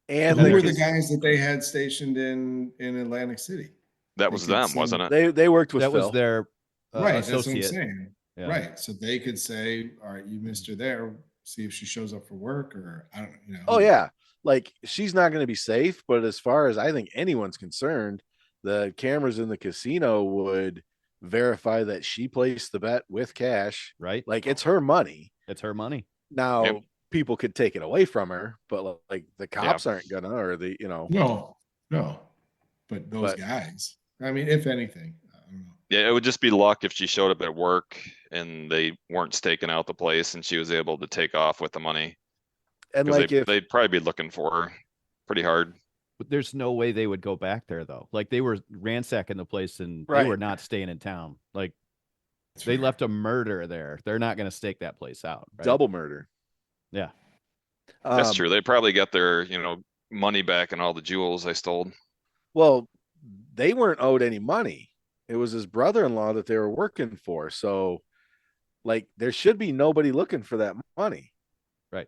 And Who were the guys that they had stationed in Atlantic City? That was them, wasn't it? They worked with that Phil. was their Right, that's what I'm associate. saying. Yeah. Right, so they could say, "All right, you missed her there. See if she shows up for work," or I don't, Oh yeah, like she's not going to be safe. But as far as I think anyone's concerned, the cameras in the casino would verify that she placed the bet with cash. Right. Like it's her money. It's her money. Now people could take it away from her, but like the cops aren't gonna, or the No, but those guys. I mean, if anything, I don't know. Yeah, it would just be luck if she showed up at work and they weren't staking out the place and she was able to take off with the money. And like they'd probably be looking for her pretty hard. But there's no way they would go back there though. Like they were ransacking the place and they were not staying in town. Like they left a murder there. They're not going to stake that place out. Right? Double murder. Yeah. That's true. They probably got their, money back and all the jewels they stole. Well, they weren't owed any money. It was his brother-in-law that they were working for. So like there should be nobody looking for that money. Right.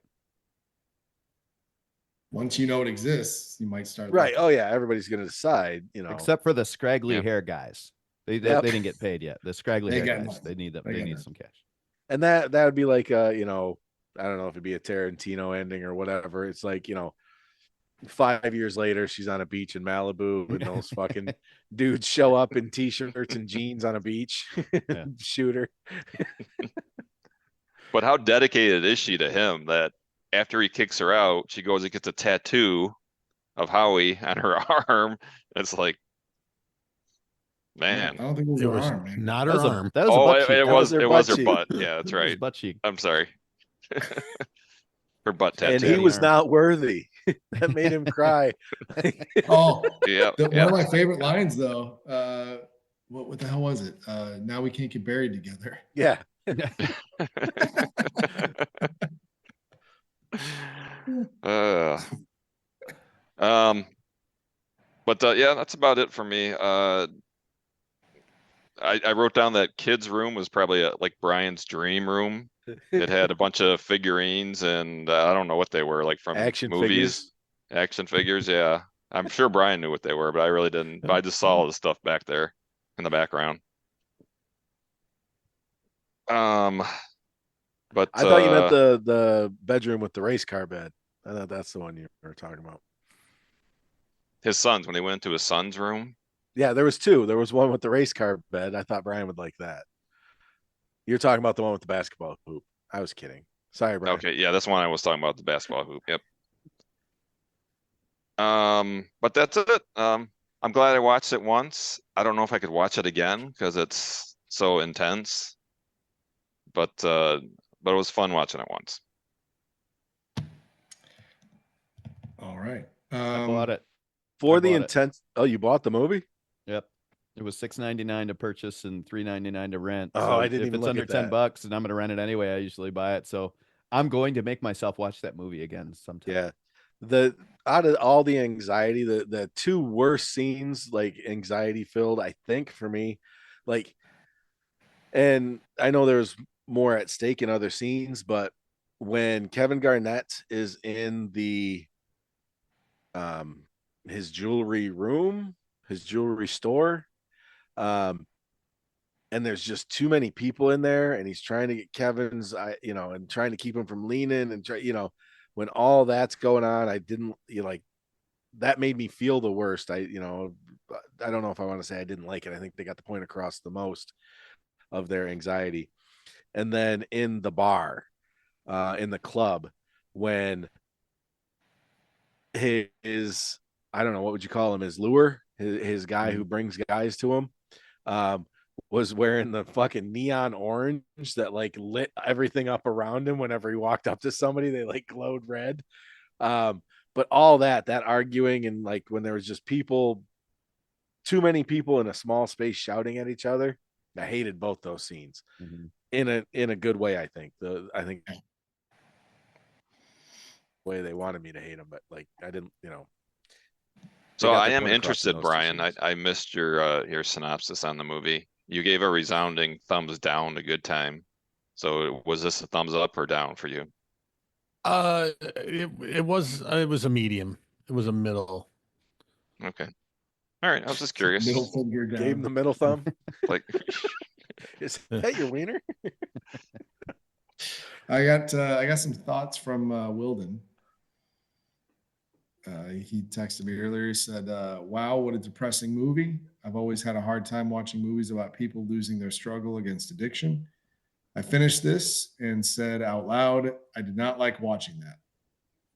Once you know it exists, you might start. Right. Oh yeah, everybody's going to decide, Except for the scraggly hair guys. They didn't get paid yet. The scraggly hair guys, nothing. they need some cash. And that would be like I don't know if it'd be a Tarantino ending or whatever. It's like, 5 years later, she's on a beach in Malibu and those fucking dudes show up in t-shirts and jeans on a beach, shoot her. But how dedicated is she to him that after he kicks her out, she goes and gets a tattoo of Howie on her arm? It's like, man, I don't think it was her arm, man. Not her arm. That was it was her cheek. butt. Yeah, that's right. Butt cheek. I'm sorry. Her butt tattoo. And he was not worthy. That made him cry. Oh, yeah. One of my favorite lines though. What the hell was it? Now we can't get buried together. Yeah. But yeah, that's about it for me. I wrote down that kid's room was probably like Brian's dream room. It had a bunch of figurines and I don't know what they were, like from Action movies. figures. Action figures, yeah. I'm sure Brian knew what they were, but I really didn't. But I just saw all the stuff back there in the background. But I thought you meant the bedroom with the race car bed. I thought that's the one you were talking about. His sons, when they went into his son's room. Yeah, there was two. There was one with the race car bed. I thought Brian would like that. You're talking about the one with the basketball hoop. I was kidding. Sorry, Brian. Okay, yeah, that's one I was talking about, the basketball hoop. Yep. But that's it. I'm glad I watched it once. I don't know if I could watch it again because it's so intense. But it was fun watching it once. All right. I bought it. For the intent. Oh, you bought the movie? Yep. It was $6.99 to purchase and $3.99 to rent. Oh, so I didn't if even it's look under at that. $10 and I'm gonna rent it anyway, I usually buy it. So I'm going to make myself watch that movie again sometime. Yeah. Out of all the anxiety, the two worst scenes, like anxiety filled, I think for me, like, and I know there's more at stake in other scenes, but when Kevin Garnett is in the his jewelry room, his jewelry store, and there's just too many people in there and he's trying to get Kevin's and trying to keep him from leaning and when all that's going on, I didn't like that made me feel the worst. I don't know if I want to say I didn't like it. I think they got the point across the most of their anxiety. And then in the bar, in the club, when his I don't know, what would you call him, his lure, his guy who brings guys to him, was wearing the fucking neon orange that like lit everything up around him. Whenever he walked up to somebody, they like glowed red. But all that arguing, and like when there was just too many people in a small space shouting at each other, I hated both those scenes. In a good way. I think way they wanted me to hate them, but like I didn't, So I am interested, Brian. I missed your synopsis on the movie. You gave a resounding thumbs down a good time. So was this a thumbs up or down for you? It was a medium. It was a middle. Okay. All right. I was just curious. Middle finger down. Gave him the middle thumb. Like, is that your wiener? I got some thoughts from Wilden. He texted me earlier. He said, wow, what a depressing movie. I've always had a hard time watching movies about people losing their struggle against addiction. I finished this and said out loud, I did not like watching that.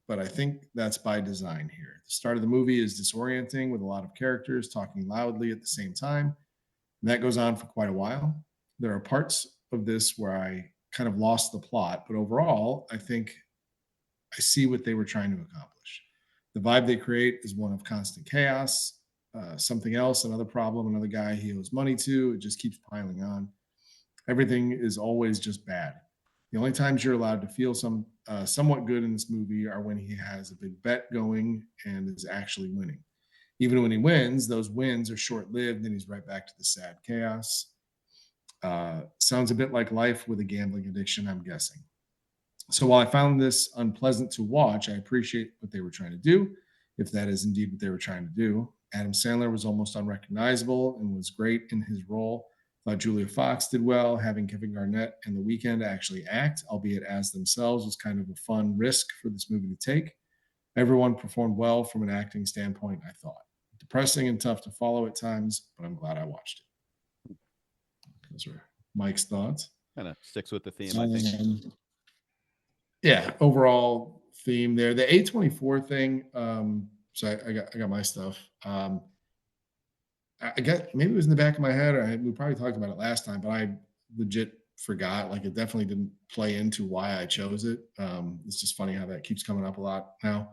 But I think that's by design here. The start of the movie is disorienting with a lot of characters talking loudly at the same time. And that goes on for quite a while. There are parts of this where I kind of lost the plot, but overall, I think I see what they were trying to accomplish. The vibe they create is one of constant chaos. Something else, another problem, another guy he owes money to. It just keeps piling on. Everything is always just bad. The only times you're allowed to feel somewhat good in this movie are when he has a big bet going and is actually winning. Even when he wins, those wins are short-lived and he's right back to the sad chaos. Sounds a bit like life with a gambling addiction, I'm guessing. So while I found this unpleasant to watch, I appreciate what they were trying to do, if that is indeed what they were trying to do. Adam Sandler was almost unrecognizable and was great in his role. Thought Julia Fox did well. Having Kevin Garnett and The Weeknd actually act, albeit as themselves, was kind of a fun risk for this movie to take. Everyone performed well from an acting standpoint, I thought. Depressing and tough to follow at times, but I'm glad I watched it. Those are Mike's thoughts. Kind of sticks with the theme, I think. Yeah, overall theme there. The A24 thing. So I got my stuff. I get, maybe it was in the back of my head, or we probably talked about it last time, but I legit forgot. Like, it definitely didn't play into why I chose it. It's just funny how that keeps coming up a lot now.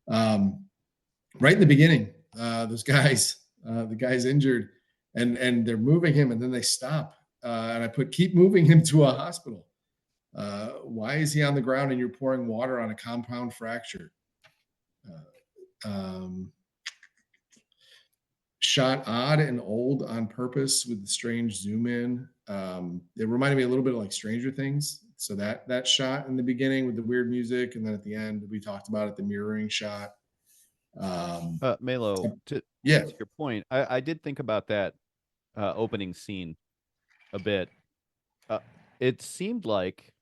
Right in the beginning, those guys, the guy's injured, and they're moving him, and then they stop. And I put, keep moving him to a hospital. Why is he on the ground and you're pouring water on a compound fracture? Shot odd and old on purpose with the strange zoom in. It reminded me a little bit of like Stranger Things. So that shot in the beginning with the weird music, and then at the end we talked about it, the mirroring shot. Malo, to your point, I did think about that opening scene a bit. It seemed like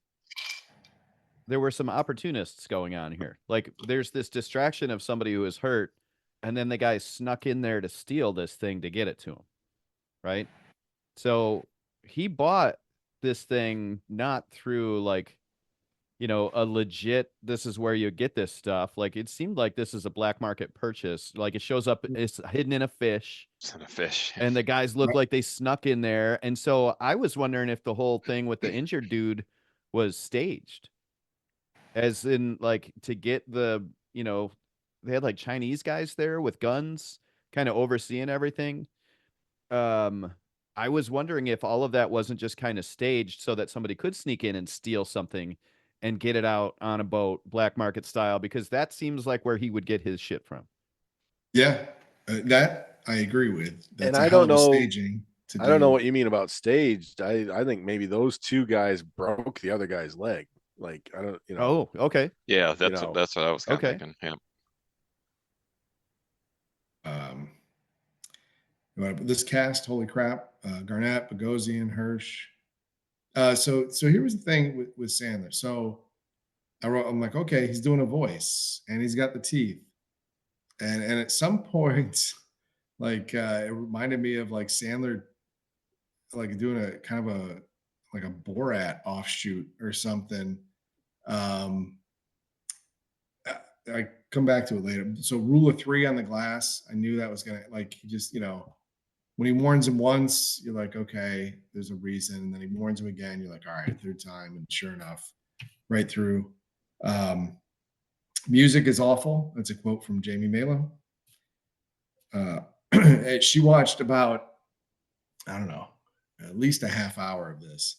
there were some opportunists going on here. Like, there's this distraction of somebody who is hurt, and then the guy snuck in there to steal this thing to get it to him, right? So he bought this thing not through, like, you know, a legit, this is where you get this stuff. Like, it seemed like this is a black market purchase. Like, it shows up, it's hidden in a fish. It's in a fish. And the guys look like they snuck in there. And so I was wondering if the whole thing with the injured dude was staged. As in, like, to get the, you know, they had like Chinese guys there with guns kind of overseeing everything. I was wondering if all of that wasn't just kind of staged so that somebody could sneak in and steal something and get it out on a boat, black market style, because that seems like where he would get his shit from. Yeah, that I agree with. That's and I don't know staging. I don't know what you mean about staged. I think maybe those two guys broke the other guy's leg. Like, I don't, you know. Oh, okay. Yeah, that's what I was kind of thinking. Yeah. This cast, holy crap! Garnett, Bogosian, Hirsch. So here was the thing with Sandler. So I'm like, okay, he's doing a voice and he's got the teeth. And at some point, like it reminded me of like Sandler, like doing a kind of a like a Borat offshoot or something. Um, I come back to it later. So rule of three on the glass. I knew that was gonna like he just, you know, when he warns him once, you're like, okay, there's a reason. And then he warns him again. You're like, all right, third time. And sure enough, right through. Music is awful. That's a quote from Jamie Malo. She watched about, I don't know, at least a half hour of this.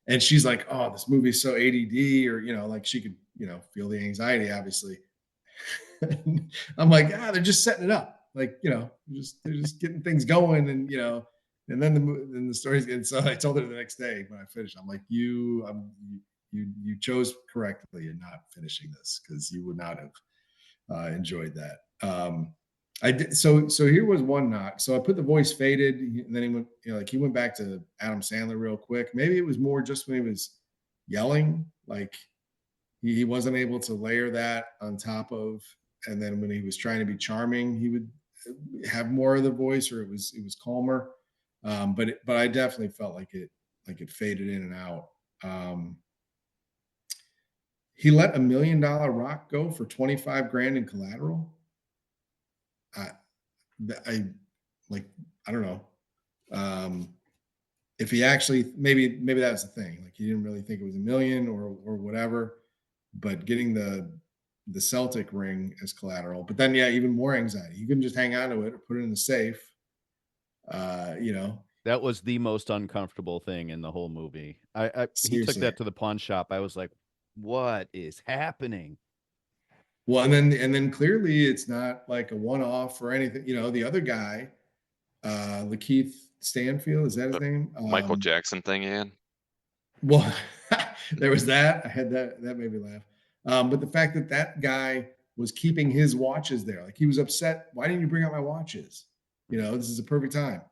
And she's like, oh, this movie is so ADD, or, you know, like she could, you know, feel the anxiety, obviously. I'm like, they're just setting it up. Like, you know, they're just getting things going, and, you know, and then the story's getting. So I told her the next day when I finished, I'm like, you chose correctly in not finishing this, because you would not have enjoyed that. I did. So here was one knock. So I put the voice faded, and then he went, you know, like he went back to Adam Sandler real quick. Maybe it was more just when he was yelling, like he wasn't able to layer that on top of, and then when he was trying to be charming, he would have more of the voice, or it was calmer. But I definitely felt like it faded in and out. He let $1 million rock go for 25 grand in collateral. I like, I don't know. If he actually, maybe that was the thing. Like he didn't really think it was $1 million or whatever, but getting the Celtic ring as collateral. But then, yeah, even more anxiety. He couldn't just hang on to it or put it in the safe. You know, that was the most uncomfortable thing in the whole movie. He took that to the pawn shop. I was like, what is happening? Well, and then clearly it's not like a one-off or anything. You know, the other guy, Lakeith Stanfield, is that his name? Michael Jackson thing, Ian. Well, there was that. I had that made me laugh. But the fact that guy was keeping his watches there, like he was upset. Why didn't you bring out my watches? You know, this is a perfect time.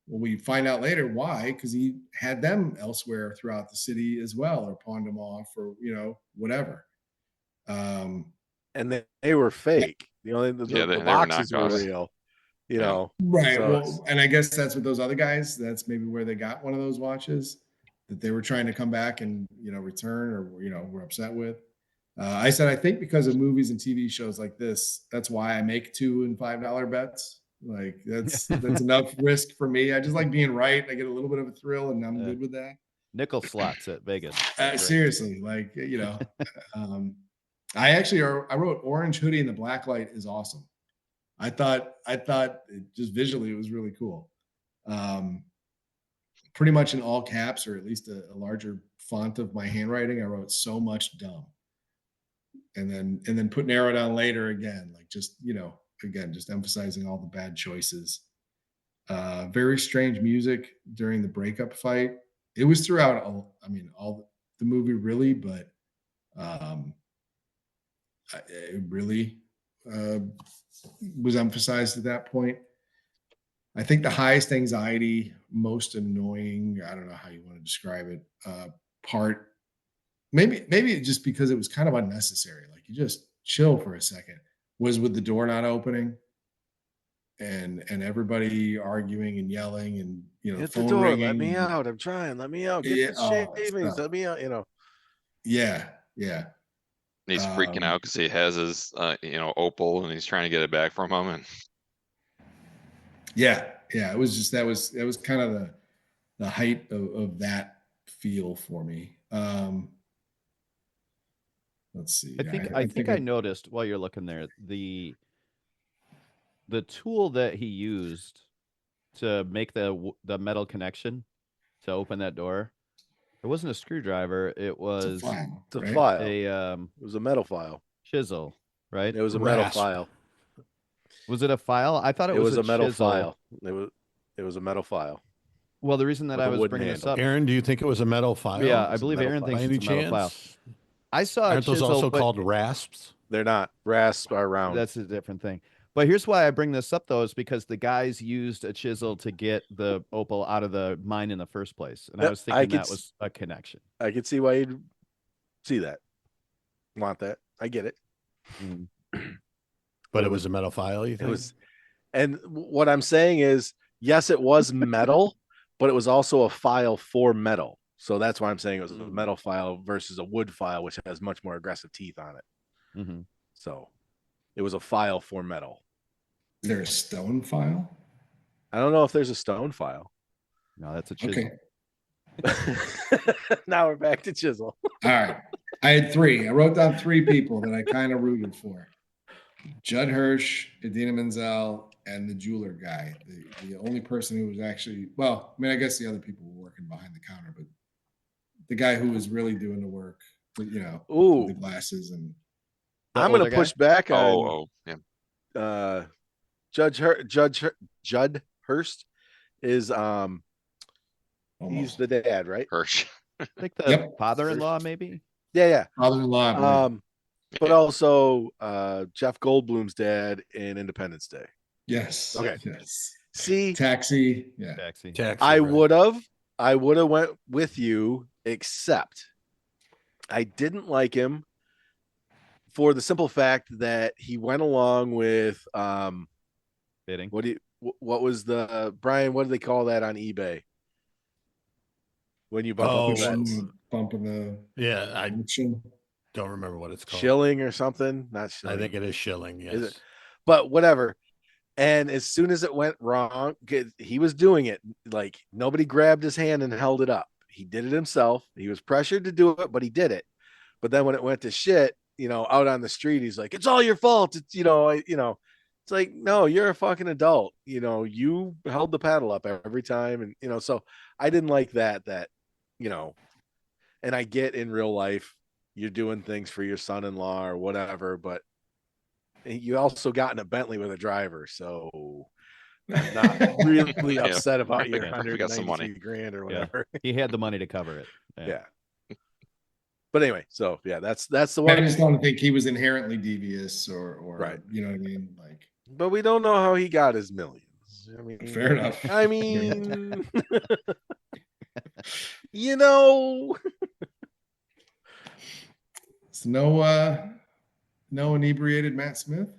Well, we find out later why, because he had them elsewhere throughout the city as well, or pawned them off, or, you know, whatever. And they were fake. The only the boxes were real. You know, right? So well, and I guess that's what those other guys. That's maybe where they got one of those watches that they were trying to come back and, you know, return, or, you know, were upset with. I said, I think because of movies and TV shows like this, that's why I make $2 and $5 bets. Like that's enough risk for me. I just like being right. I get a little bit of a thrill, and I'm good with that. Nickel slots at Vegas. Seriously, like, you know, I wrote orange hoodie in the black light is awesome. I thought just visually it was really cool. Pretty much in all caps, or at least a larger font of my handwriting, I wrote so much dumb. And then put narrow down later again, like, just, you know, again, just emphasizing all the bad choices. Very strange music during the breakup fight. It was throughout all the movie, really, but it really was emphasized at that point. I think the highest anxiety, most annoying, I don't know how you want to describe it, part, maybe just because it was kind of unnecessary, like you just chill for a second, was with the door not opening and everybody arguing and yelling, and, you know, hit the door, ringing. Let me out, I'm trying, let me out, get the shavings, let me out, you know. Yeah. And he's freaking out because he has his you know, opal, and he's trying to get it back from him. And yeah, it was just that was kind of the height of that feel for me. Let's see. I think I noticed while you're looking there, the tool that he used to make the metal connection to open that door, it wasn't a screwdriver. It was a file. It was a metal file. Chisel, right? It was a metal file. Was it a file? I thought it was a metal chisel. File. It was a metal file. Well, the reason that I was bringing this up, Aaron, do you think it was a metal file? Yeah, I believe Aaron thinks it's a metal file. I saw Aren't those also called rasps? They're not. Rasps are round. That's a different thing. But here's why I bring this up, though, is because the guys used a chisel to get the opal out of the mine in the first place. And I was thinking that was a connection. I could see why you'd see that. want that. I get it. Mm. But it was a metal file, you It think? was, and what I'm saying is, yes, it was metal, but it was also a file for metal. So that's why I'm saying it was a metal file versus a wood file, which has much more aggressive teeth on it. Mm-hmm. So it was a file for metal. Is there a stone file? I don't know if there's a stone file. No, that's a chisel. Okay. Now we're back to chisel. All right. I had 3. I wrote down 3 people that I kind of rooted for. Judd Hirsch, Idina Menzel, and the jeweler guy. The only person who was actually, well, I mean, I guess the other people were working behind the counter, but the guy who was really doing the work, you know, with the glasses and. I'm going to push back on yeah. Judd Hurst is he's the dad, right? Hirsch. I think the father-in-law, maybe. Yeah. Father-in-law. But also Jeff Goldblum's dad in Independence Day. Yes. Okay. Yes. See, Taxi. Yeah. Taxi. I would have went with you, except I didn't like him for the simple fact that he went along with Bidding. What was the Brian? What do they call that on eBay? When you bump up the bets? Bumping the I don't remember what it's called. Shilling or something? Not shilling. I think it is shilling, yes. Is it? But whatever. And as soon as it went wrong, he was doing it like nobody grabbed his hand and held it up. He did it himself. He was pressured to do it, but he did it. But then when it went to shit, out on the street, he's like, "It's all your fault." It's it's like, no, you're a fucking adult. You held the paddle up every time, and so I didn't like that. And I get in real life, you're doing things for your son-in-law or whatever, but you also got in a Bentley with a driver, so I'm not really upset about your $193,000 or whatever. Yeah. He had the money to cover it. Yeah. But anyway, so yeah, that's the one. I just don't think he was inherently devious or right. You know what I mean? Like, but we don't know how he got his millions. I mean, fair enough. I mean, So no inebriated Matt Smith.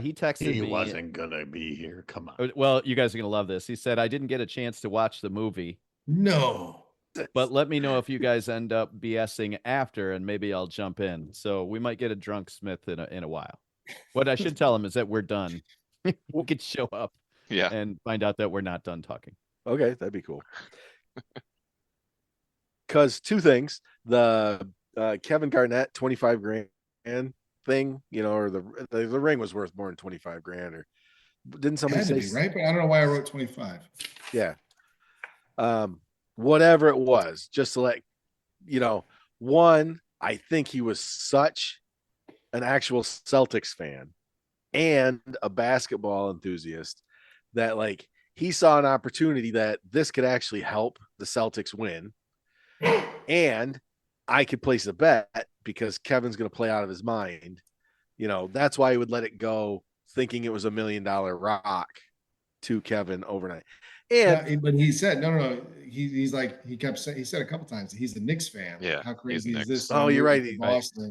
He texted me. He wasn't gonna be here. Come on. Well, you guys are gonna love this. He said, "I didn't get a chance to watch the movie. No. But let me know if you guys end up BSing after, and maybe I'll jump in. So we might get a drunk Smith in a while. What I should tell him is that we're done. We could show up, and find out that we're not done talking. Okay, that'd be cool. Because 2 things: the Kevin Garnett $25,000 thing, or the ring was worth more than $25,000, or didn't somebody say right? But I don't know why I wrote 25. Yeah. Whatever it was, just to let one, I think he was such an actual Celtics fan and a basketball enthusiast that he saw an opportunity that this could actually help the Celtics win, and I could place a bet because Kevin's going to play out of his mind. That's why he would let it go, thinking it was $1 million rock to Kevin overnight. But he said no. He's like he said a couple times he's a Knicks fan. Yeah, how crazy is this? Oh, you're right.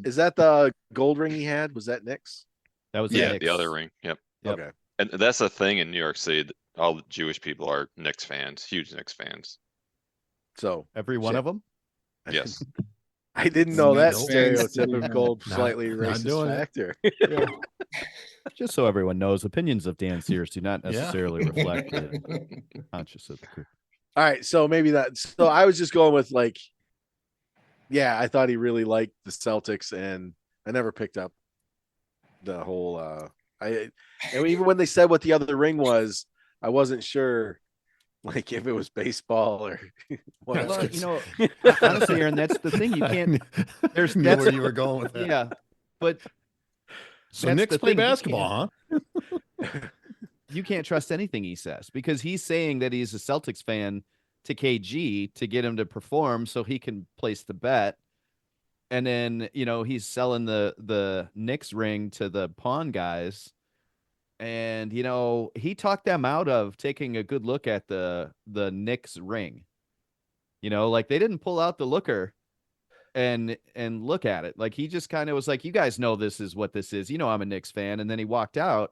Is that the gold ring he had? Was that Knicks? That was the other ring. Yep. Okay. And that's the thing in New York City. All the Jewish people are Knicks fans, huge Knicks fans. So every one of them. Yes. I didn't know that stereotypical, slightly racist factor. Just so everyone knows, opinions of Dan Sears do not necessarily reflect the conscious of the group. All right, so maybe that. So I was just going with I thought he really liked the Celtics, and I never picked up the whole. And even when they said what the other ring was, I wasn't sure, if it was baseball or what. Well, honestly, Aaron, that's the thing. You can't. That's where you were going with that. Yeah, but. So Knicks play basketball, huh? You can't trust anything he says because he's saying that he's a Celtics fan to KG to get him to perform so he can place the bet. And then, he's selling the Knicks ring to the pawn guys. And, he talked them out of taking a good look at the Knicks ring. They didn't pull out the looker and look at it. Like he just kind of was like, you guys know this is what this is. You know, I'm a Knicks fan. And then he walked out.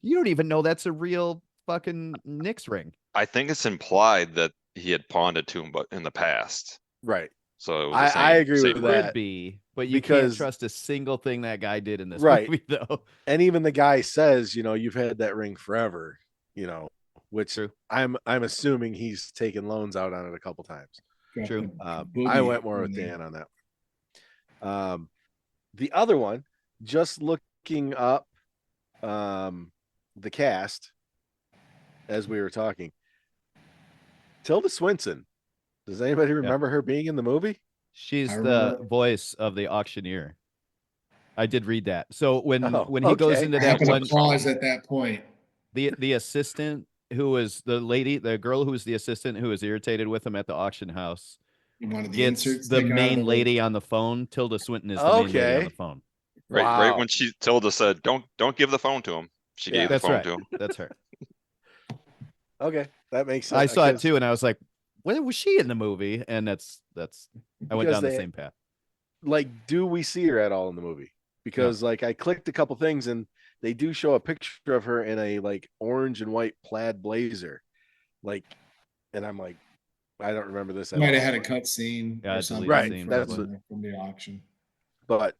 You don't even know that's a real fucking Knicks ring. I think it's implied that he had pawned it to him, but in the past. Right. So it was I agree with Could that. be, but you can't trust a single thing that guy did in this movie, though. And even the guy says, you've had that ring forever, which True. I'm assuming he's taken loans out on it a couple times. True. I went more with Dan on that. The other one, just looking up the cast as we were talking, Tilda Swinton. Does anybody remember her being in the movie? She's the voice of the auctioneer. I did read that. So when he goes into that one pause at that point, the assistant who was the girl who was the assistant who was irritated with him at the auction house gets the main lady on the phone. Tilda Swinton is the main lady on the phone. Right when Tilda said, "Don't give the phone to him," she gave the phone to him. That's her. Okay, that makes sense. I saw it too, and I was like, "When was she in the movie?" And that's I went down the same path. Like, do we see her at all in the movie? Because I clicked a couple things, and they do show a picture of her in a orange and white plaid blazer, and I'm like, I don't remember this. Might have had a cut scene, or something, right? That's from the auction. But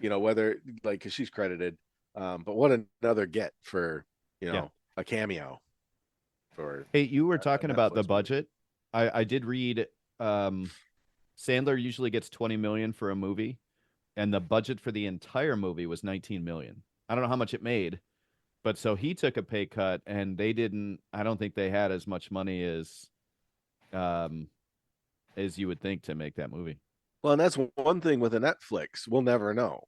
whether because she's credited, but what another get for a cameo. Hey, you were talking about the budget. I did read Sandler usually gets 20 million for a movie, and the budget for the entire movie was 19 million. I don't know how much it made, but so he took a pay cut, and they didn't. I don't think they had as much money as you would think to make that movie. Well, and that's one thing with a Netflix, we'll never know.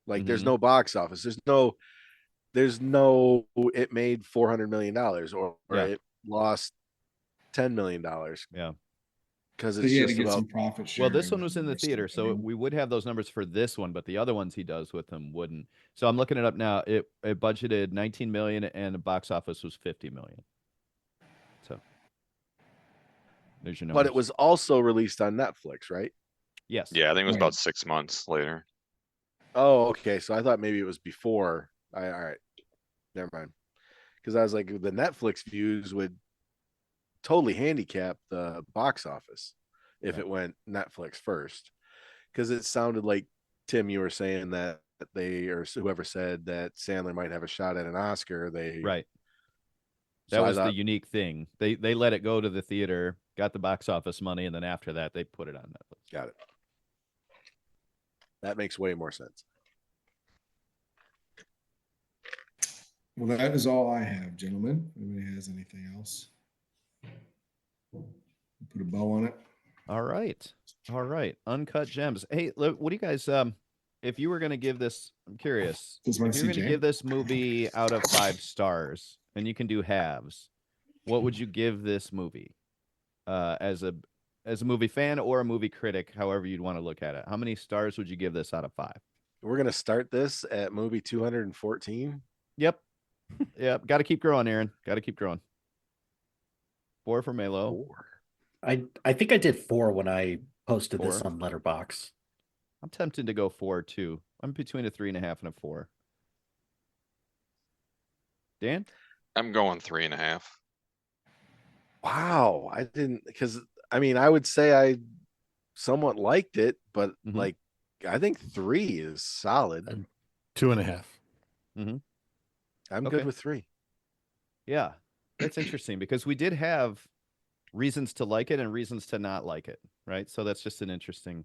There's no box office. There's no it made $400 million or it lost $10 million. Yeah. Because it's just about some profit sharing. Well, this one was in the theater, so we would have those numbers for this one, but the other ones he does with them wouldn't. So I'm looking it up now. It budgeted 19 million and the box office was 50 million. So there's your numbers. But it was also released on Netflix, right? Yes. Yeah, I think it was about 6 months later. Oh, okay. So I thought maybe it was before. All right. Never mind. Because I was like, the Netflix views would totally handicap the box office if it went Netflix first. Because it sounded like, Tim, you were saying that they, or whoever said that Sandler might have a shot at an Oscar. Right. That was the unique thing. They let it go to the theater, got the box office money, and then after that, they put it on Netflix. Got it. That makes way more sense. Well, that is all I have, gentlemen. If anybody has anything else? Put a bow on it. All right. Uncut Gems. Hey, look, what do you guys if you were going to give this, I'm curious, if you're going to give this movie out of 5 stars, and you can do halves, what would you give this movie as a movie fan or a movie critic, however you'd want to look at it? How many stars would you give this out of 5? We're going to start this at movie 214. Yep. Got to keep growing, Aaron. Got to keep growing. 4 for Malo. 4. I think I did 4 when I posted this on Letterboxd. I'm tempted to go 4 too. I'm between a 3.5 and a 4. Dan? I'm going 3.5. Wow. I didn't, because I would say I somewhat liked it, but I think 3 is solid. 2.5. Mm-hmm. I'm good with 3. Yeah. That's interesting because we did have reasons to like it and reasons to not like it, right? So that's just an interesting.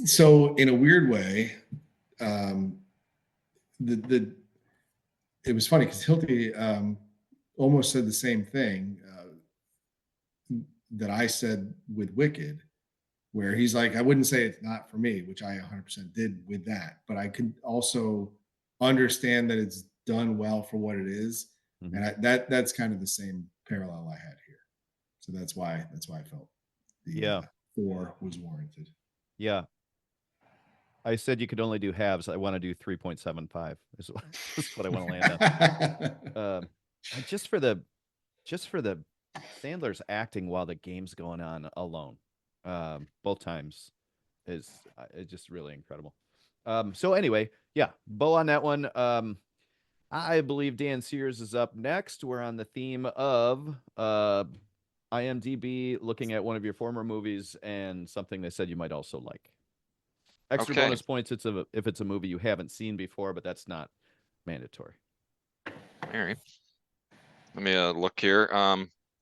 So in a weird way, it was funny because Hilty almost said the same thing that I said with Wicked, where he's like, I wouldn't say it's not for me, which I 100% did with that, but I could also understand that it's done well for what it is. Mm-hmm. And that's kind of the same parallel I had here. So that's why I felt the 4 was warranted. Yeah. I said you could only do halves. I want to do 3.75 is what I want to land on. Just for the Sandler's acting while the game's going on alone. both times is it's just really incredible. So anyway, yeah, bow on that one. I believe Dan Sears is up next. We're on the theme of IMDb, looking at one of your former movies and something they said you might also like. Extra Okay. bonus points if it's a movie you haven't seen before, but that's not mandatory. All right. Let me look here.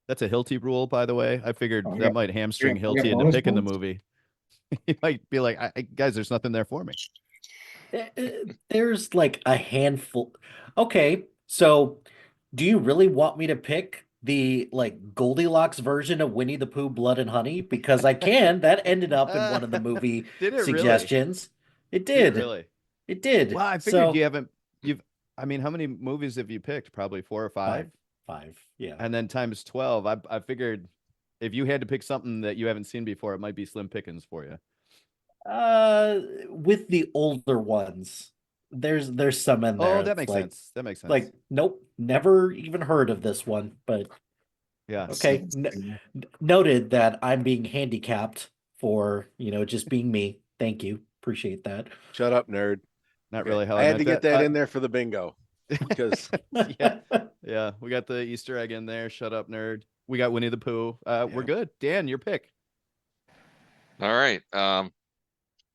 That's a Hilty rule, by the way. I figured Oh, that yeah. might hamstring Yeah, we got Hilty into bonus picking the points? movie. He might be like, guys, there's nothing there for me. There's like a handful. Okay, so do you really want me to pick the like Goldilocks version of Winnie the Pooh Blood and Honey? Because I can. That ended up in one of the movie Did it really? suggestions. It Did it did. really? It did. Well, I figured So I mean, how many movies have you picked? Probably 4 or 5. five. Yeah. And then times 12. I figured if you had to pick something that you haven't seen before, it might be slim pickings for you. With the older ones, there's some in there. Oh, that It's makes like, sense. That makes sense. Like, nope, never even heard of this one. But yeah. okay, noted that I'm being handicapped for just being me. Thank you, appreciate that. Shut up, nerd. Not really how I had meant to get that in there for the bingo because Yeah, we got the Easter egg in there. Shut up, nerd. We got Winnie the Pooh. We're good. Dan, your pick. All right.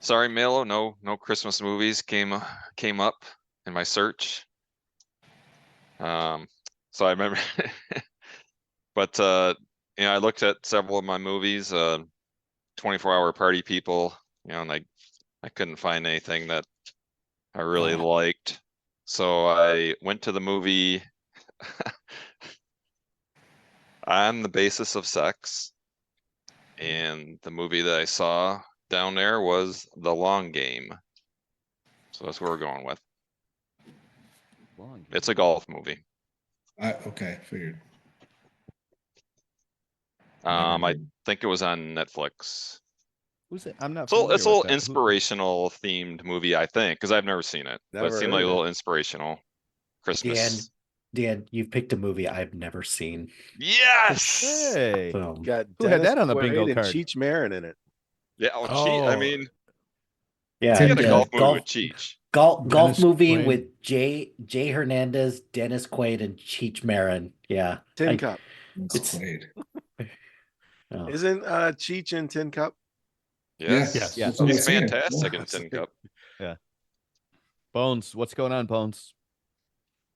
Sorry, Malo. No Christmas movies came up in my search. So I remember, but I looked at several of my movies. 24-Hour Party People. And I couldn't find anything that I really liked. So I went to the movie On the Basis of Sex. And the movie that I saw down there was The Long Game. So that's what we're going with. It's a golf movie. Okay, figured. I think it was on Netflix. Who's it? I'm not. So it's a familiar little with that. inspirational themed movie, I think, because I've never seen it. But it Never seemed like a heard of little inspirational Christmas. Dan, you've picked a movie I've never seen. Yes. Hey, So got who had Dennis that on the Quaid bingo and card? Cheech Marin in it. Yeah. Oh, Cheech. I mean, yeah, we got a golf movie golf with Cheech. golf Dennis movie Quaid. with Jay Hernandez, Dennis Quaid, and Cheech Marin. Yeah, Tin Cup. It's Quaid. oh. Isn't Cheech in Tin Cup? Yes. Yes. Yeah. That's what I'm He's saying. fantastic Yeah. in Tin Cup. Bones, what's going on, Bones?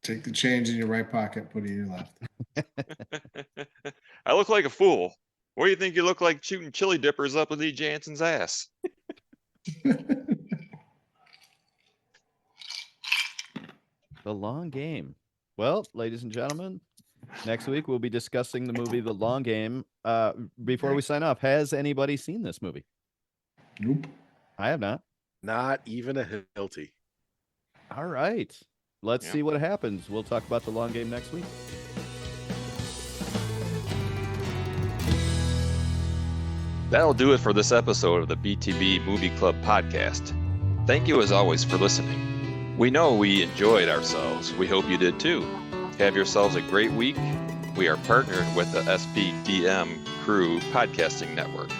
Take the change in your right pocket, put it in your left. I look like a fool. What do you think you look like shooting chili dippers up Lee Jansen's ass? The Long Game. Well, ladies and gentlemen, next week we'll be discussing the movie The Long Game. Before we sign off, has anybody seen this movie? Nope. I have not. Not even a Hilty. All right. Let's Yeah. see what happens. We'll talk about The Long Game next week. That'll do it for this episode of the BTB Movie Club podcast. Thank you as always for listening. We know we enjoyed ourselves. We hope you did too. Have yourselves a great week. We are partnered with the SPDM Crew Podcasting Network.